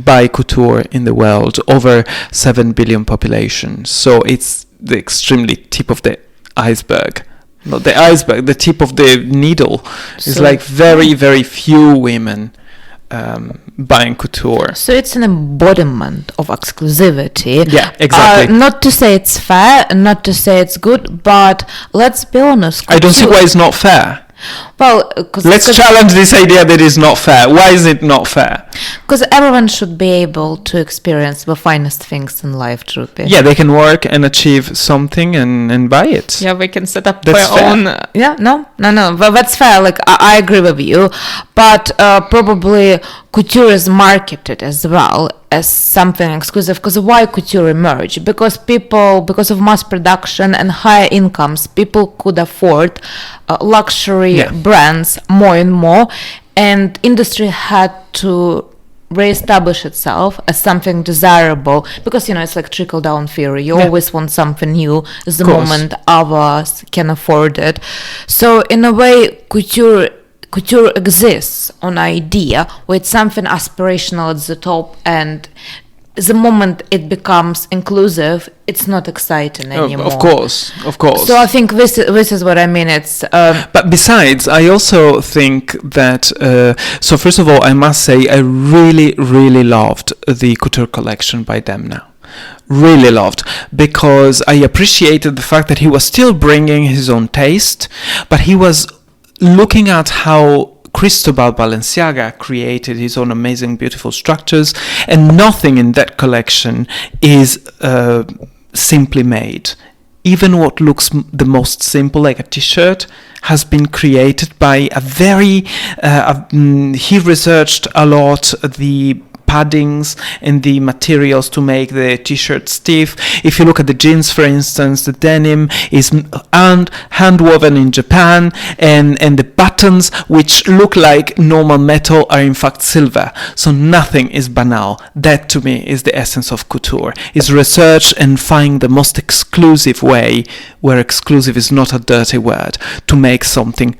[SPEAKER 2] buy couture in the world, over 7 billion population. So it's the extremely tip of the iceberg. Not the iceberg, the tip of the needle. It's like very, very few women buying couture.
[SPEAKER 1] So it's an embodiment of exclusivity.
[SPEAKER 2] Yeah, exactly.
[SPEAKER 1] Not to say it's fair, not to say it's good, but let's be honest.
[SPEAKER 2] I don't see why it's not fair.
[SPEAKER 1] Well,
[SPEAKER 2] let's challenge this idea that it's not fair. Why is it not fair?
[SPEAKER 1] Because everyone should be able to experience the finest things in life, Juppie.
[SPEAKER 2] Yeah, they can work and achieve something and buy it.
[SPEAKER 1] Yeah, we can set up
[SPEAKER 2] That's
[SPEAKER 1] our
[SPEAKER 2] fair.
[SPEAKER 1] own. Yeah, no, that's fair. Like I agree with you, but probably couture is marketed as well as something exclusive. Because why couture emerged? Because because of mass production and higher incomes, people could afford luxury brands more and more, and industry had to reestablish itself as something desirable, because it's like trickle down theory. You always want something new the moment others can afford it. So in a way, couture exists on idea where it's something aspirational at the top, and the moment it becomes inclusive, it's not exciting anymore.
[SPEAKER 2] Of course.
[SPEAKER 1] So I think this is what I mean. It's
[SPEAKER 2] but besides, I also think that so first of all, I must say I really, really loved the couture collection by Demna. Really loved, because I appreciated the fact that he was still bringing his own taste, but he was looking at how Cristobal Balenciaga created his own amazing, beautiful structures, and nothing in that collection is simply made. Even what looks the most simple, like a t-shirt, has been created by a very... he researched a lot the paddings and the materials to make the t-shirt stiff. If you look at the jeans, for instance, the denim is hand woven in Japan, and the buttons, which look like normal metal, are in fact silver. So nothing is banal. That to me is the essence of couture, is research and find the most exclusive way, where exclusive is not a dirty word, to make something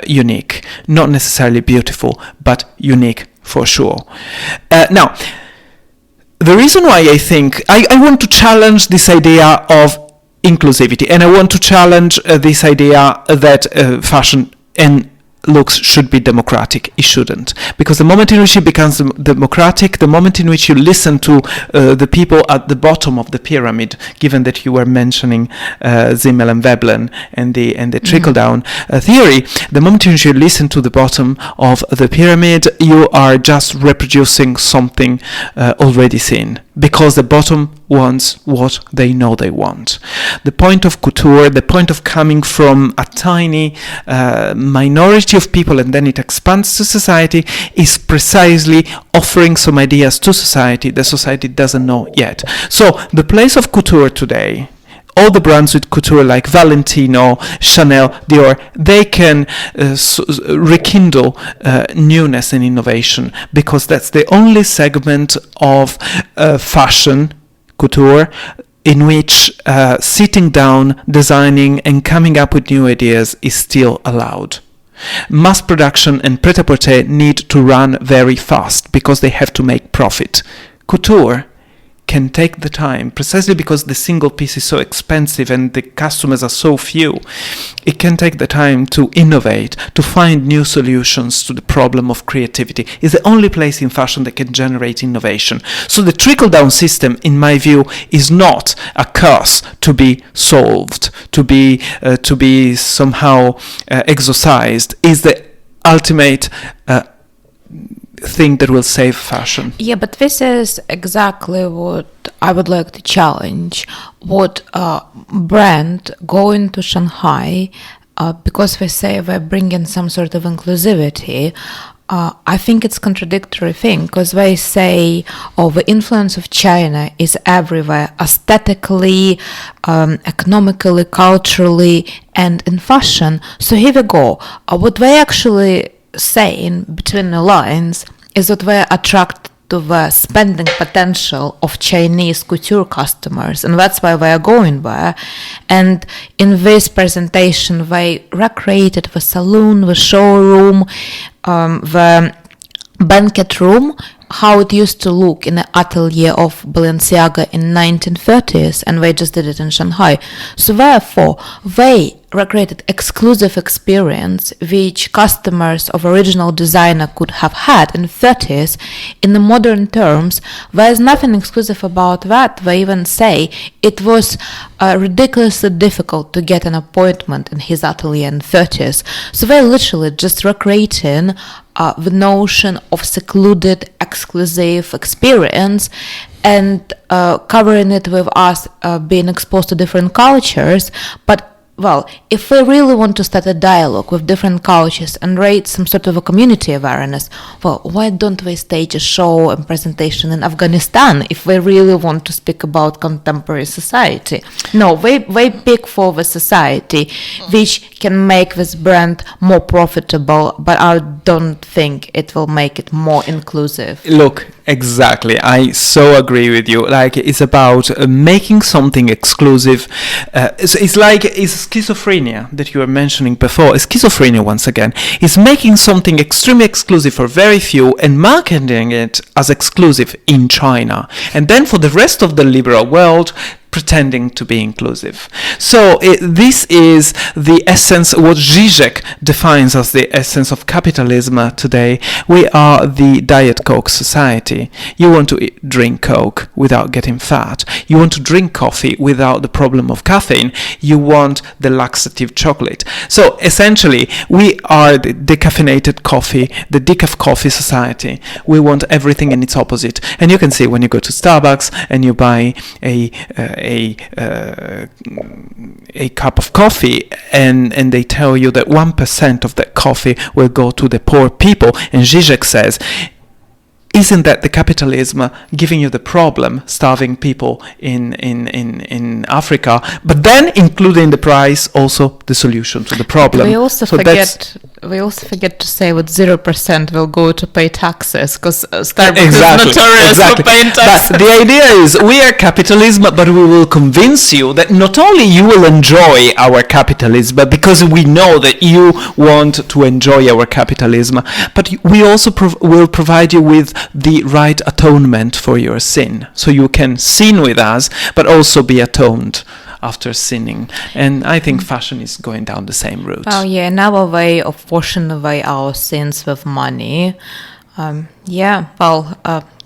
[SPEAKER 2] unique. Not necessarily beautiful, but unique for sure. Now, the reason why I think I want to challenge this idea of inclusivity, and I want to challenge this idea that fashion and looks should be democratic. It shouldn't, because the moment in which it becomes democratic, the moment in which you listen to the people at the bottom of the pyramid, given that you were mentioning Zimmel and Veblen and the trickle down theory, the moment in which you listen to the bottom of the pyramid, you are just reproducing something already seen, because the bottom wants what they know they want. The point of couture, the point of coming from a tiny minority of people and then it expands to society, is precisely offering some ideas to society that society doesn't know yet. So the place of couture today, all the brands with couture like Valentino, Chanel, Dior, they can rekindle newness and innovation, because that's the only segment of fashion, couture, in which sitting down, designing and coming up with new ideas is still allowed. Mass production and pret-a-porter need to run very fast because they have to make profit. Couture can take the time, precisely because the single piece is so expensive and the customers are so few. It can take the time to innovate, to find new solutions to the problem of creativity. It's the only place in fashion that can generate innovation. So the trickle-down system, in my view, is not a curse to be solved, to be somehow exorcised. Is the ultimate thing that will save fashion.
[SPEAKER 1] Yeah, but this is exactly what I would like to challenge. What brand going to Shanghai, because they say they're bringing some sort of inclusivity, I think it's contradictory thing, because they say, the influence of China is everywhere, aesthetically, economically, culturally, and in fashion. So here we go. What they actually saying between the lines is that we're attracted to the spending potential of Chinese couture customers, and that's why we are going there. And in this presentation, they recreated the saloon, the showroom, the banquet room, how it used to look in the atelier of Balenciaga in 1930s, and they just did it in Shanghai. So therefore, they recreated exclusive experience which customers of original designer could have had in 30s. In the modern terms, there is nothing exclusive about that. They even say it was ridiculously difficult to get an appointment in his atelier in 30s. So they're literally just recreating the notion of secluded, exclusive experience and covering it with us being exposed to different cultures, but well, if we really want to start a dialogue with different cultures and raise some sort of a community awareness, well, why don't we stage a show and presentation in Afghanistan if we really want to speak about contemporary society? No, we pick for the society which can make this brand more profitable, but I don't think it will make it more inclusive.
[SPEAKER 2] Look, exactly. I so agree with you. Like, it's about making something exclusive. It's schizophrenia that you were mentioning before. Schizophrenia, once again, is making something extremely exclusive for very few and marketing it as exclusive in China. And then for the rest of the liberal world, pretending to be inclusive. So this is the essence, what Zizek defines as the essence of capitalism today. We are the Diet Coke society. You want to drink Coke without getting fat. You want to drink coffee without the problem of caffeine. You want the laxative chocolate. So essentially, we are the decaffeinated coffee, the decaf coffee society. We want everything in its opposite. And you can see when you go to Starbucks and you buy a cup of coffee and they tell you that 1% of that coffee will go to the poor people, and Zizek says, isn't that the capitalism giving you the problem, starving people in Africa, but then including the price also the solution to the problem?
[SPEAKER 1] We also forget to say what 0% will go to pay taxes, because Starbucks is notorious for paying taxes.
[SPEAKER 2] But the idea is we are capitalism, but we will convince you that not only you will enjoy our capitalism, because we know that you want to enjoy our capitalism, but we also will provide you with the right atonement for your sin. So you can sin with us, but also be atoned after sinning. And I think fashion is going down the same route.
[SPEAKER 1] Oh yeah, another way of washing away our sins with money.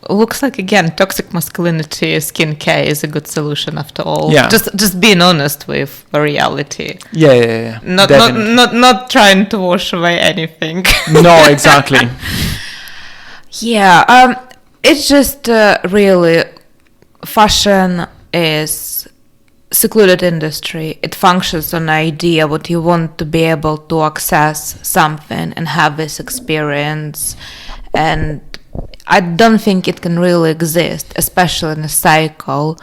[SPEAKER 1] Looks like, again, toxic masculinity, skincare is a good solution after all.
[SPEAKER 2] Yeah.
[SPEAKER 1] Just being honest with the reality.
[SPEAKER 2] Yeah.
[SPEAKER 1] Not trying to wash away anything.
[SPEAKER 2] No, exactly.
[SPEAKER 1] Yeah, it's just really, fashion is secluded industry. It functions on an idea what you want to be able to access something and have this experience, and I don't think it can really exist, especially in a cycle,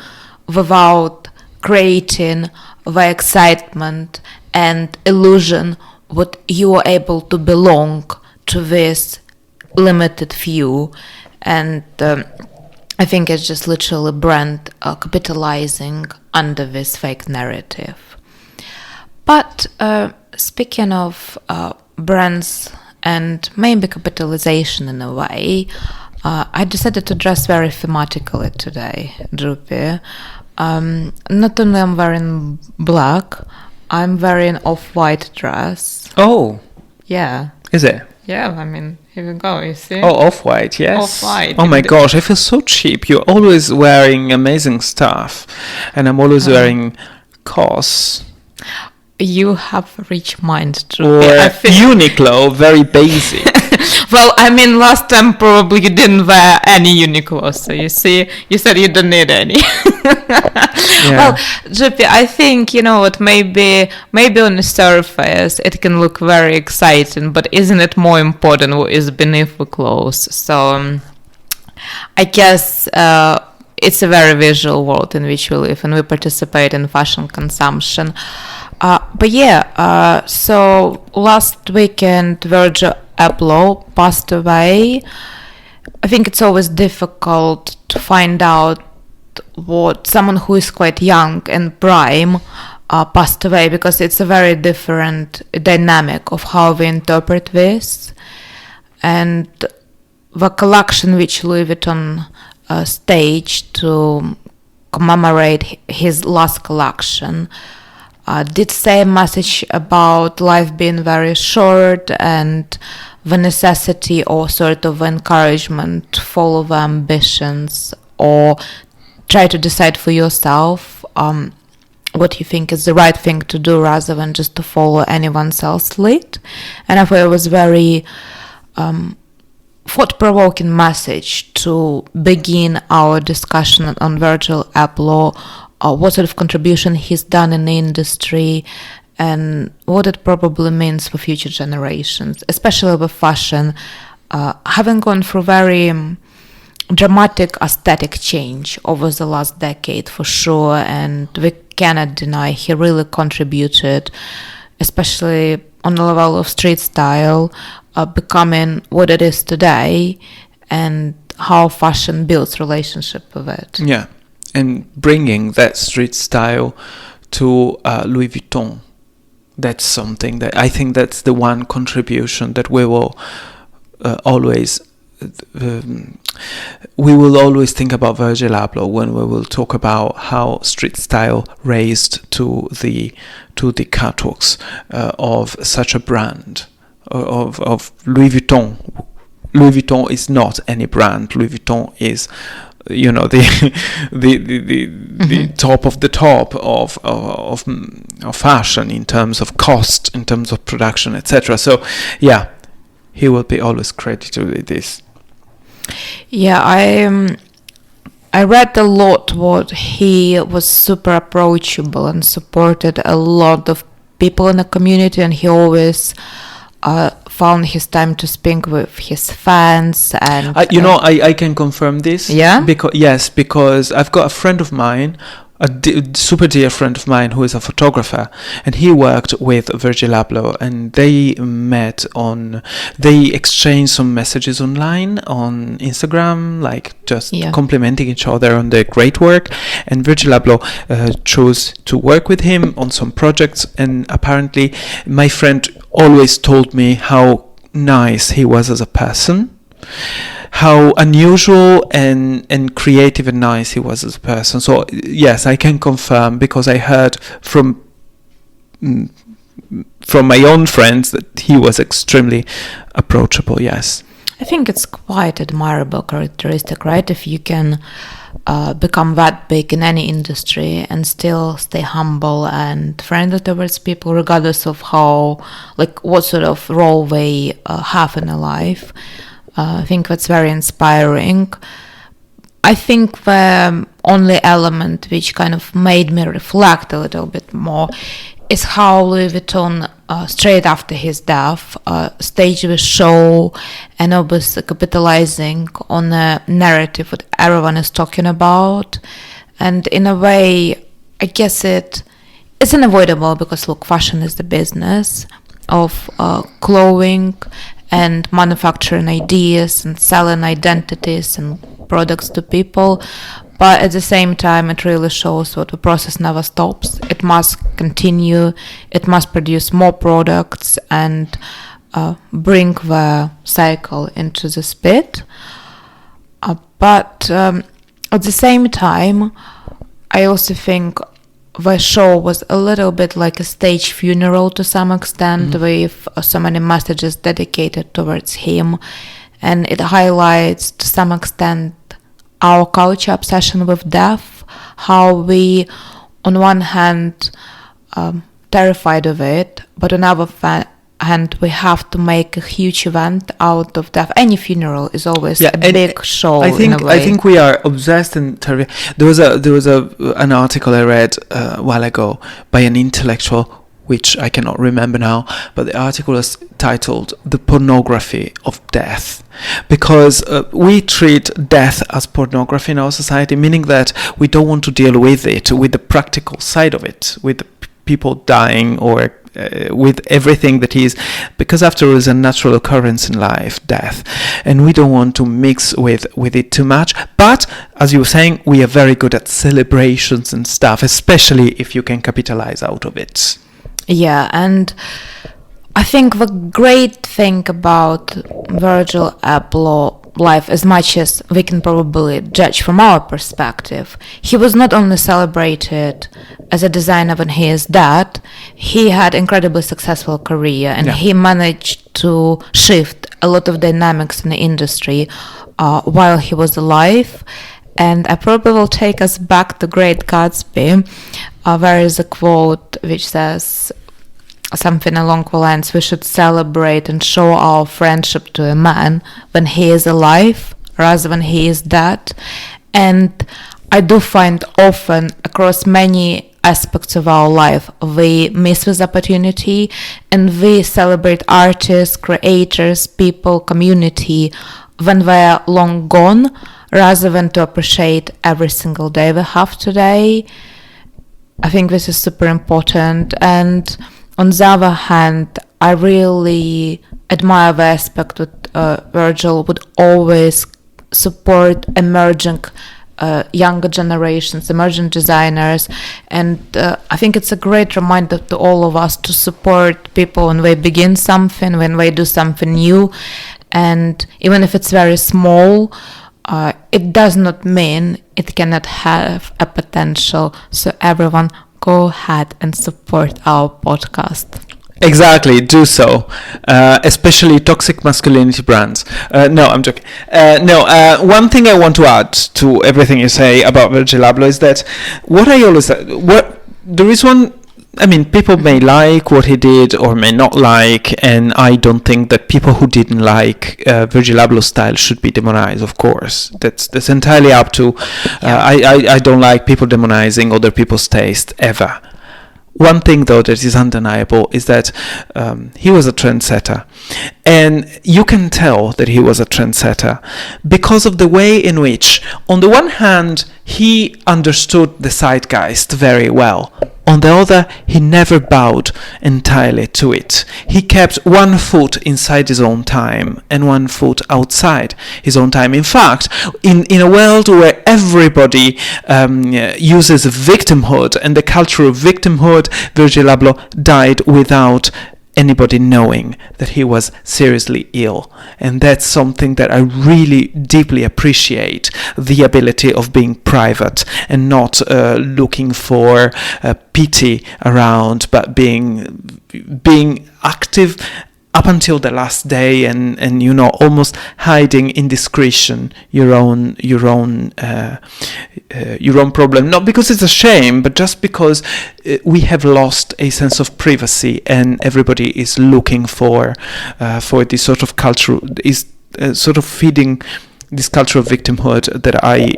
[SPEAKER 1] without creating the excitement and illusion what you are able to belong to this limited few. And I think it's just literally brand capitalizing under this fake narrative. But speaking of brands and maybe capitalization in a way, I decided to dress very thematically today, Drupi. Not only I'm wearing black, I'm wearing off-white dress.
[SPEAKER 2] Oh.
[SPEAKER 1] Yeah.
[SPEAKER 2] Is it?
[SPEAKER 1] Yeah, I mean, here we go, you see?
[SPEAKER 2] Oh, off-white, yes.
[SPEAKER 1] Off-white.
[SPEAKER 2] Oh my gosh, I feel so cheap. You're always wearing amazing stuff, and I'm always wearing COS.
[SPEAKER 1] You have a rich mind,
[SPEAKER 2] Or Uniqlo, very basic.
[SPEAKER 1] Well, I mean, last time probably you didn't wear any Uniqlo, so you see, you said you don't need any.
[SPEAKER 2] Yeah.
[SPEAKER 1] Well, JP, I think, you know what, maybe on the surface it can look very exciting, but isn't it more important what is beneath the clothes? So I guess it's a very visual world in which we live, and we participate in fashion consumption. But yeah, so last weekend Virgil Abloh passed away. I think it's always difficult to find out what someone who is quite young and prime passed away, because it's a very different dynamic of how we interpret this. And the collection which Louis Vuitton staged to commemorate his last collection did say a message about life being very short and the necessity or sort of encouragement to follow the ambitions or try to decide for yourself what you think is the right thing to do rather than just to follow anyone else's lead. And I thought it was very thought-provoking message to begin our discussion on Virgil Abloh, what sort of contribution he's done in the industry, and what it probably means for future generations, especially with fashion, having gone through very dramatic aesthetic change over the last decade for sure, and we cannot deny he really contributed, especially on the level of street style, becoming what it is today, and how fashion builds relationship with it.
[SPEAKER 2] Yeah, and bringing that street style to Louis Vuitton. That's something that I think that's the one contribution that we will always think about Virgil Abloh when we will talk about how street style raised to the catwalks of such a brand of Louis Vuitton. Louis Vuitton is not any brand. Louis Vuitton is, the top of the top of fashion in terms of cost, in terms of production, etc. So, yeah, he will be always credited with this.
[SPEAKER 1] Yeah, I read a lot what he was super approachable and supported a lot of people in the community, and he always found his time to speak with his fans. And
[SPEAKER 2] I can confirm this.
[SPEAKER 1] Yeah?
[SPEAKER 2] Because I've got a friend of mine, super dear friend of mine, who is a photographer, and he worked with Virgil Abloh, and they exchanged some messages online on Instagram, like just complimenting each other on their great work. And Virgil Abloh chose to work with him on some projects, and apparently my friend always told me how nice he was as a person, how unusual and creative and nice he was as a person. So yes, I can confirm, because I heard from my own friends that he was extremely approachable. Yes,
[SPEAKER 1] I think it's quite admirable characteristic, right? If you can become that big in any industry and still stay humble and friendly towards people, regardless of what sort of role they have in their life. I think that's very inspiring. I think the only element which kind of made me reflect a little bit more is how Louis Vuitton, straight after his death, staged the show and obviously capitalizing on a narrative that everyone is talking about. And in a way, I guess it's unavoidable, because look, fashion is the business of clothing and manufacturing ideas and selling identities and products to people. But at the same time, it really shows that the process never stops. It must continue. It must produce more products and bring the cycle into the speed. But at the same time, I also think the show was a little bit like a stage funeral to some extent, with so many messages dedicated towards him, and it highlights to some extent our culture obsession with death, how we on one hand terrified of it, but on the other hand we have to make a huge event out of death. Any funeral is always a big show.
[SPEAKER 2] I think we are obsessed and terrified. There was an article I read a while ago by an intellectual, which I cannot remember now, but the article is titled "The Pornography of Death," because we treat death as pornography in our society, meaning that we don't want to deal with it, with the practical side of it, with the people dying, or with everything that is, because after all, it's a natural occurrence in life, death, and we don't want to mix with it too much. But as you were saying, we are very good at celebrations and stuff, especially if you can capitalize out of it.
[SPEAKER 1] Yeah, and I think the great thing about Virgil Abloh life, as much as we can probably judge from our perspective, he was not only celebrated as a designer when he is dead, he had incredibly successful career, and he managed to shift a lot of dynamics in the industry while he was alive. And I probably will take us back to Great Gatsby. There is a quote which says something along the lines: we should celebrate and show our friendship to a man when he is alive rather than he is dead. And I do find often across many aspects of our life we miss this opportunity, and we celebrate artists, creators, people, community when they're long gone, rather than to appreciate every single day we have today. I think this is super important. And on the other hand, I really admire the aspect that Virgil would always support emerging younger generations, emerging designers, and I think it's a great reminder to all of us to support people when they begin something, when they do something new, and even if it's very small, it does not mean it cannot have a potential. So everyone, go ahead and support our podcast.
[SPEAKER 2] Exactly, do so, especially toxic masculinity brands. No, I'm joking. One thing I want to add to everything you say about Virgil Abloh is that there is one. I mean, people may like what he did or may not like, and I don't think that people who didn't like Virgil Abloh's style should be demonized. Of course, that's entirely up to. I don't like people demonizing other people's taste ever. One thing, though, that is undeniable is that he was a trendsetter. And you can tell that he was a trendsetter because of the way in which, on the one hand, he understood the zeitgeist very well. On the other, he never bowed entirely to it. He kept one foot inside his own time and one foot outside his own time. In fact, in a world where everybody uses victimhood and the culture of victimhood, Virgil Abloh died without anybody knowing that he was seriously ill. And that's something that I really deeply appreciate, the ability of being private and not looking for pity around, but being active up until the last day, and almost hiding in discretion your own problem, not because it's a shame, but just because we have lost a sense of privacy, and everybody is looking for this sort of culture, is sort of feeding this culture of victimhood that I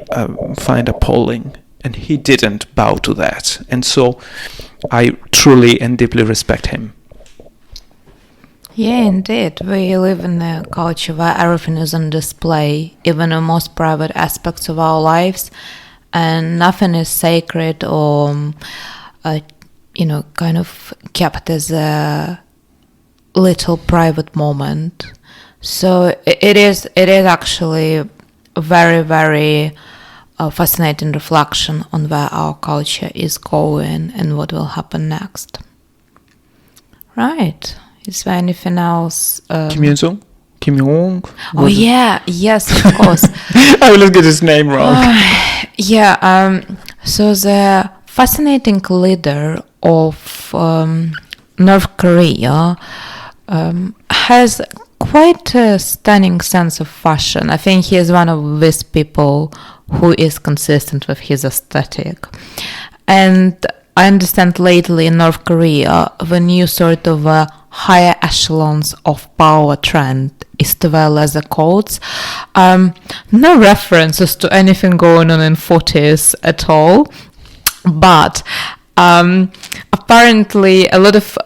[SPEAKER 2] find appalling. And he didn't bow to that, and so I truly and deeply respect him.
[SPEAKER 1] Yeah, indeed. We live in a culture where everything is on display, even the most private aspects of our lives, and nothing is sacred or, kind of kept as a little private moment. So it is actually a very, very fascinating reflection on where our culture is going and what will happen next. Right. Is there anything else?
[SPEAKER 2] Kim Jong?
[SPEAKER 1] Oh, yeah. Yes, of course.
[SPEAKER 2] I always get his name wrong.
[SPEAKER 1] So the fascinating leader of North Korea has quite a stunning sense of fashion. I think he is one of these people who is consistent with his aesthetic. And I understand lately in North Korea, the new sort of higher echelons of power trend is to wear leather coats. No references to anything going on in 40s at all, but apparently a lot of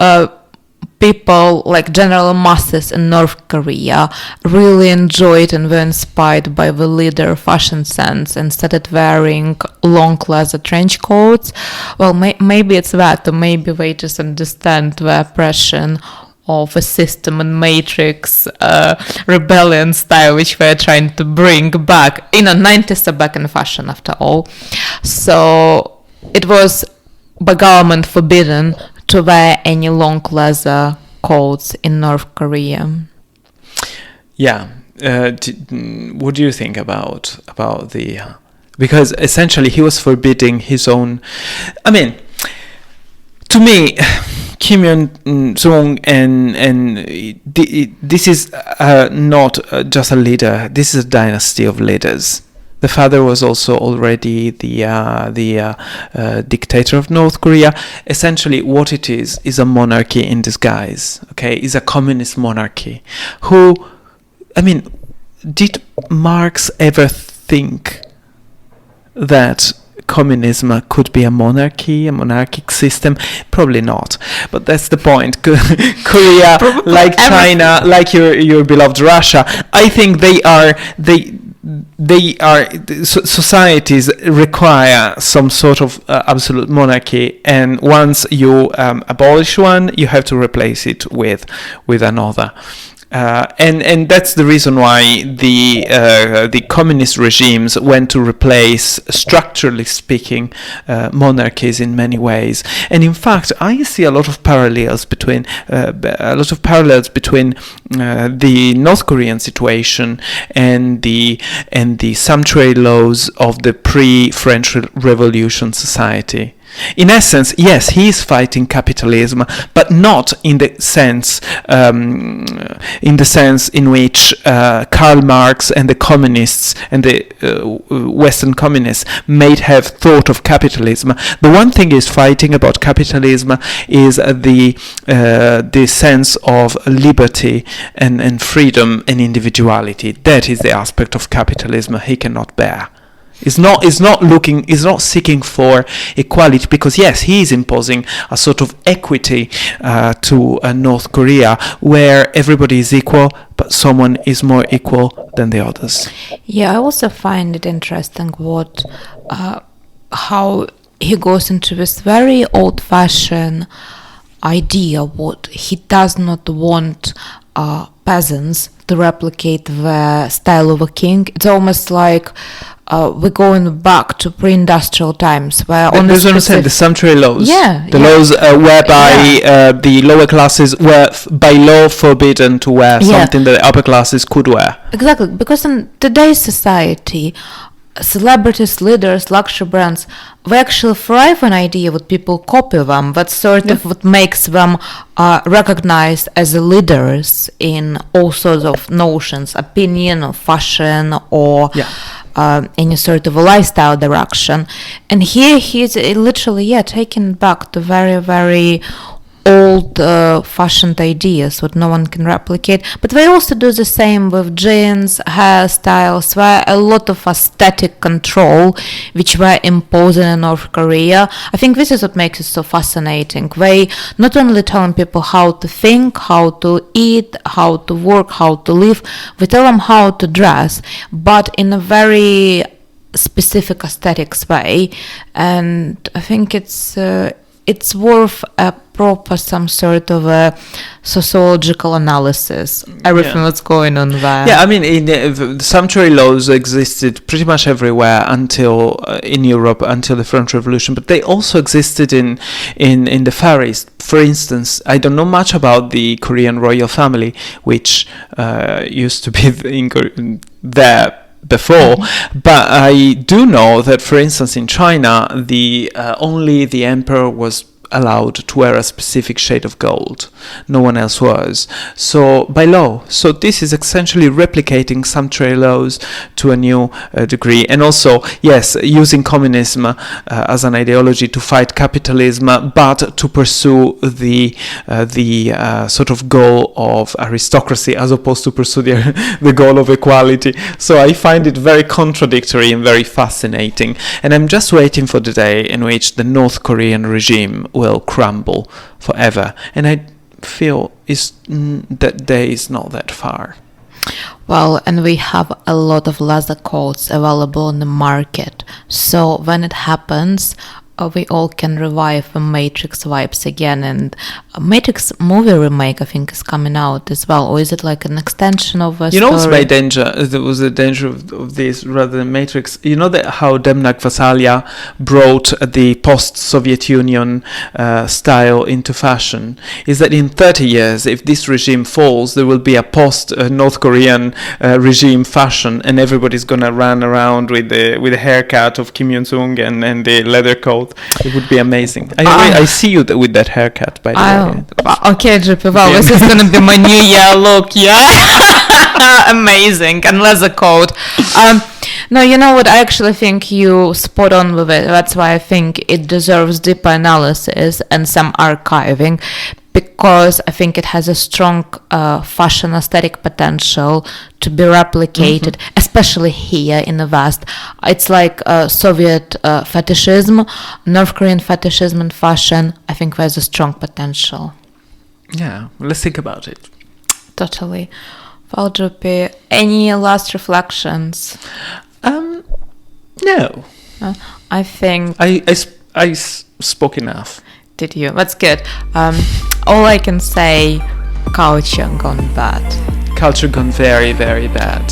[SPEAKER 1] people, like general masses in North Korea, really enjoyed and were inspired by the leader fashion sense and started wearing long leather trench coats. Well, maybe it's that, or maybe they just understand the oppression of a system and matrix rebellion style which we're trying to bring back. 90s are back in fashion after all. So it was by government forbidden to wear any long leather coats in North Korea.
[SPEAKER 2] Yeah. What do you think about the... because essentially he was forbidding his own... I mean, to me, Kim Jong and this is not just a leader. This is a dynasty of leaders. The father was also already the dictator of North Korea. Essentially, what it is a monarchy in disguise. Okay, is a communist monarchy. Who, I mean, did Marx ever think that communism could be a monarchic system? Probably not. But that's the point. Korea, like China, like your beloved Russia, I think societies require some sort of absolute monarchy, and once you abolish one, you have to replace it with another. And that's the reason why the communist regimes went to replace, structurally speaking, monarchies in many ways. And in fact, I see a lot of parallels between the North Korean situation and the sumptuary laws of the pre-French Revolution society. In essence, yes, he is fighting capitalism, but not in the sense in which Karl Marx and the communists and the Western communists may have thought of capitalism. The one thing he's fighting about capitalism is the sense of liberty and freedom and individuality. That is the aspect of capitalism he cannot bear. Is not seeking for equality, because yes, he is imposing a sort of equity to North Korea, where everybody is equal, but someone is more equal than the others.
[SPEAKER 1] Yeah, I also find it interesting how he goes into this very old-fashioned idea what he does not want peasants to replicate the style of a king. It's almost like we're going back to pre-industrial times where on
[SPEAKER 2] that's what I'm saying, the sumptuary laws.
[SPEAKER 1] The
[SPEAKER 2] laws whereby the lower classes were by law forbidden to wear something that the upper classes could wear.
[SPEAKER 1] Exactly, because in today's society, celebrities, leaders, luxury brands, they actually thrive on idea what people copy them. That's sort of what makes them recognized as leaders in all sorts of notions, opinion or fashion or any sort of a lifestyle direction. And here he's literally taken back to very, very old fashioned ideas what no one can replicate. But they also do the same with jeans, hairstyles. There are a lot of aesthetic control which were imposed in North Korea. I think this is what makes it so fascinating. They not only telling people how to think, how to eat, how to work, how to live, we tell them how to dress, but in a very specific aesthetics way. And I think it's worth a proper some sort of a sociological analysis. Everything that's going on there.
[SPEAKER 2] Yeah, I mean, the sumptuary laws existed pretty much everywhere until in Europe until the French Revolution, but they also existed in the Far East. For instance, I don't know much about the Korean royal family, which used to be there before, but I do know that, for instance, in China, only the emperor was allowed to wear a specific shade of gold. No one else was. So by law. So this is essentially replicating sumptuary laws to a new degree. And also, yes, using communism as an ideology to fight capitalism, but to pursue the sort of goal of aristocracy as opposed to pursue the goal of equality. So I find it very contradictory and very fascinating. And I'm just waiting for the day in which the North Korean regime will crumble forever, and I feel that day is not that far.
[SPEAKER 1] Well, and we have a lot of leather coats available on the market, so when it happens, we all can revive the Matrix vibes again. And a Matrix movie remake, I think, is coming out as well. Or is it like an extension of a story?
[SPEAKER 2] You know what's my danger? There was the danger of this rather than Matrix. You know how Demnak Vasalia brought the post-Soviet Union style into fashion? Is that in 30 years, if this regime falls, there will be a post-North Korean regime fashion, and everybody's going to run around with the haircut of Kim Jong-un and the leather coat. It would be amazing. I see you with that haircut, by the way.
[SPEAKER 1] Okay, JP, well, this is going to be my new year look, amazing. And leather coat. No, you know what? I actually think you spot on with it. That's why I think it deserves deeper analysis and some archiving. because I think it has a strong fashion aesthetic potential to be replicated, especially here in the West. It's like Soviet fetishism, North Korean fetishism in fashion. I think there's a strong potential.
[SPEAKER 2] Yeah, let's think about it.
[SPEAKER 1] Totally. Well, Drupi, any last reflections?
[SPEAKER 2] No.
[SPEAKER 1] I think...
[SPEAKER 2] I spoke enough.
[SPEAKER 1] Did you? That's good. All I can say, culture gone bad.
[SPEAKER 2] Culture gone very, very bad.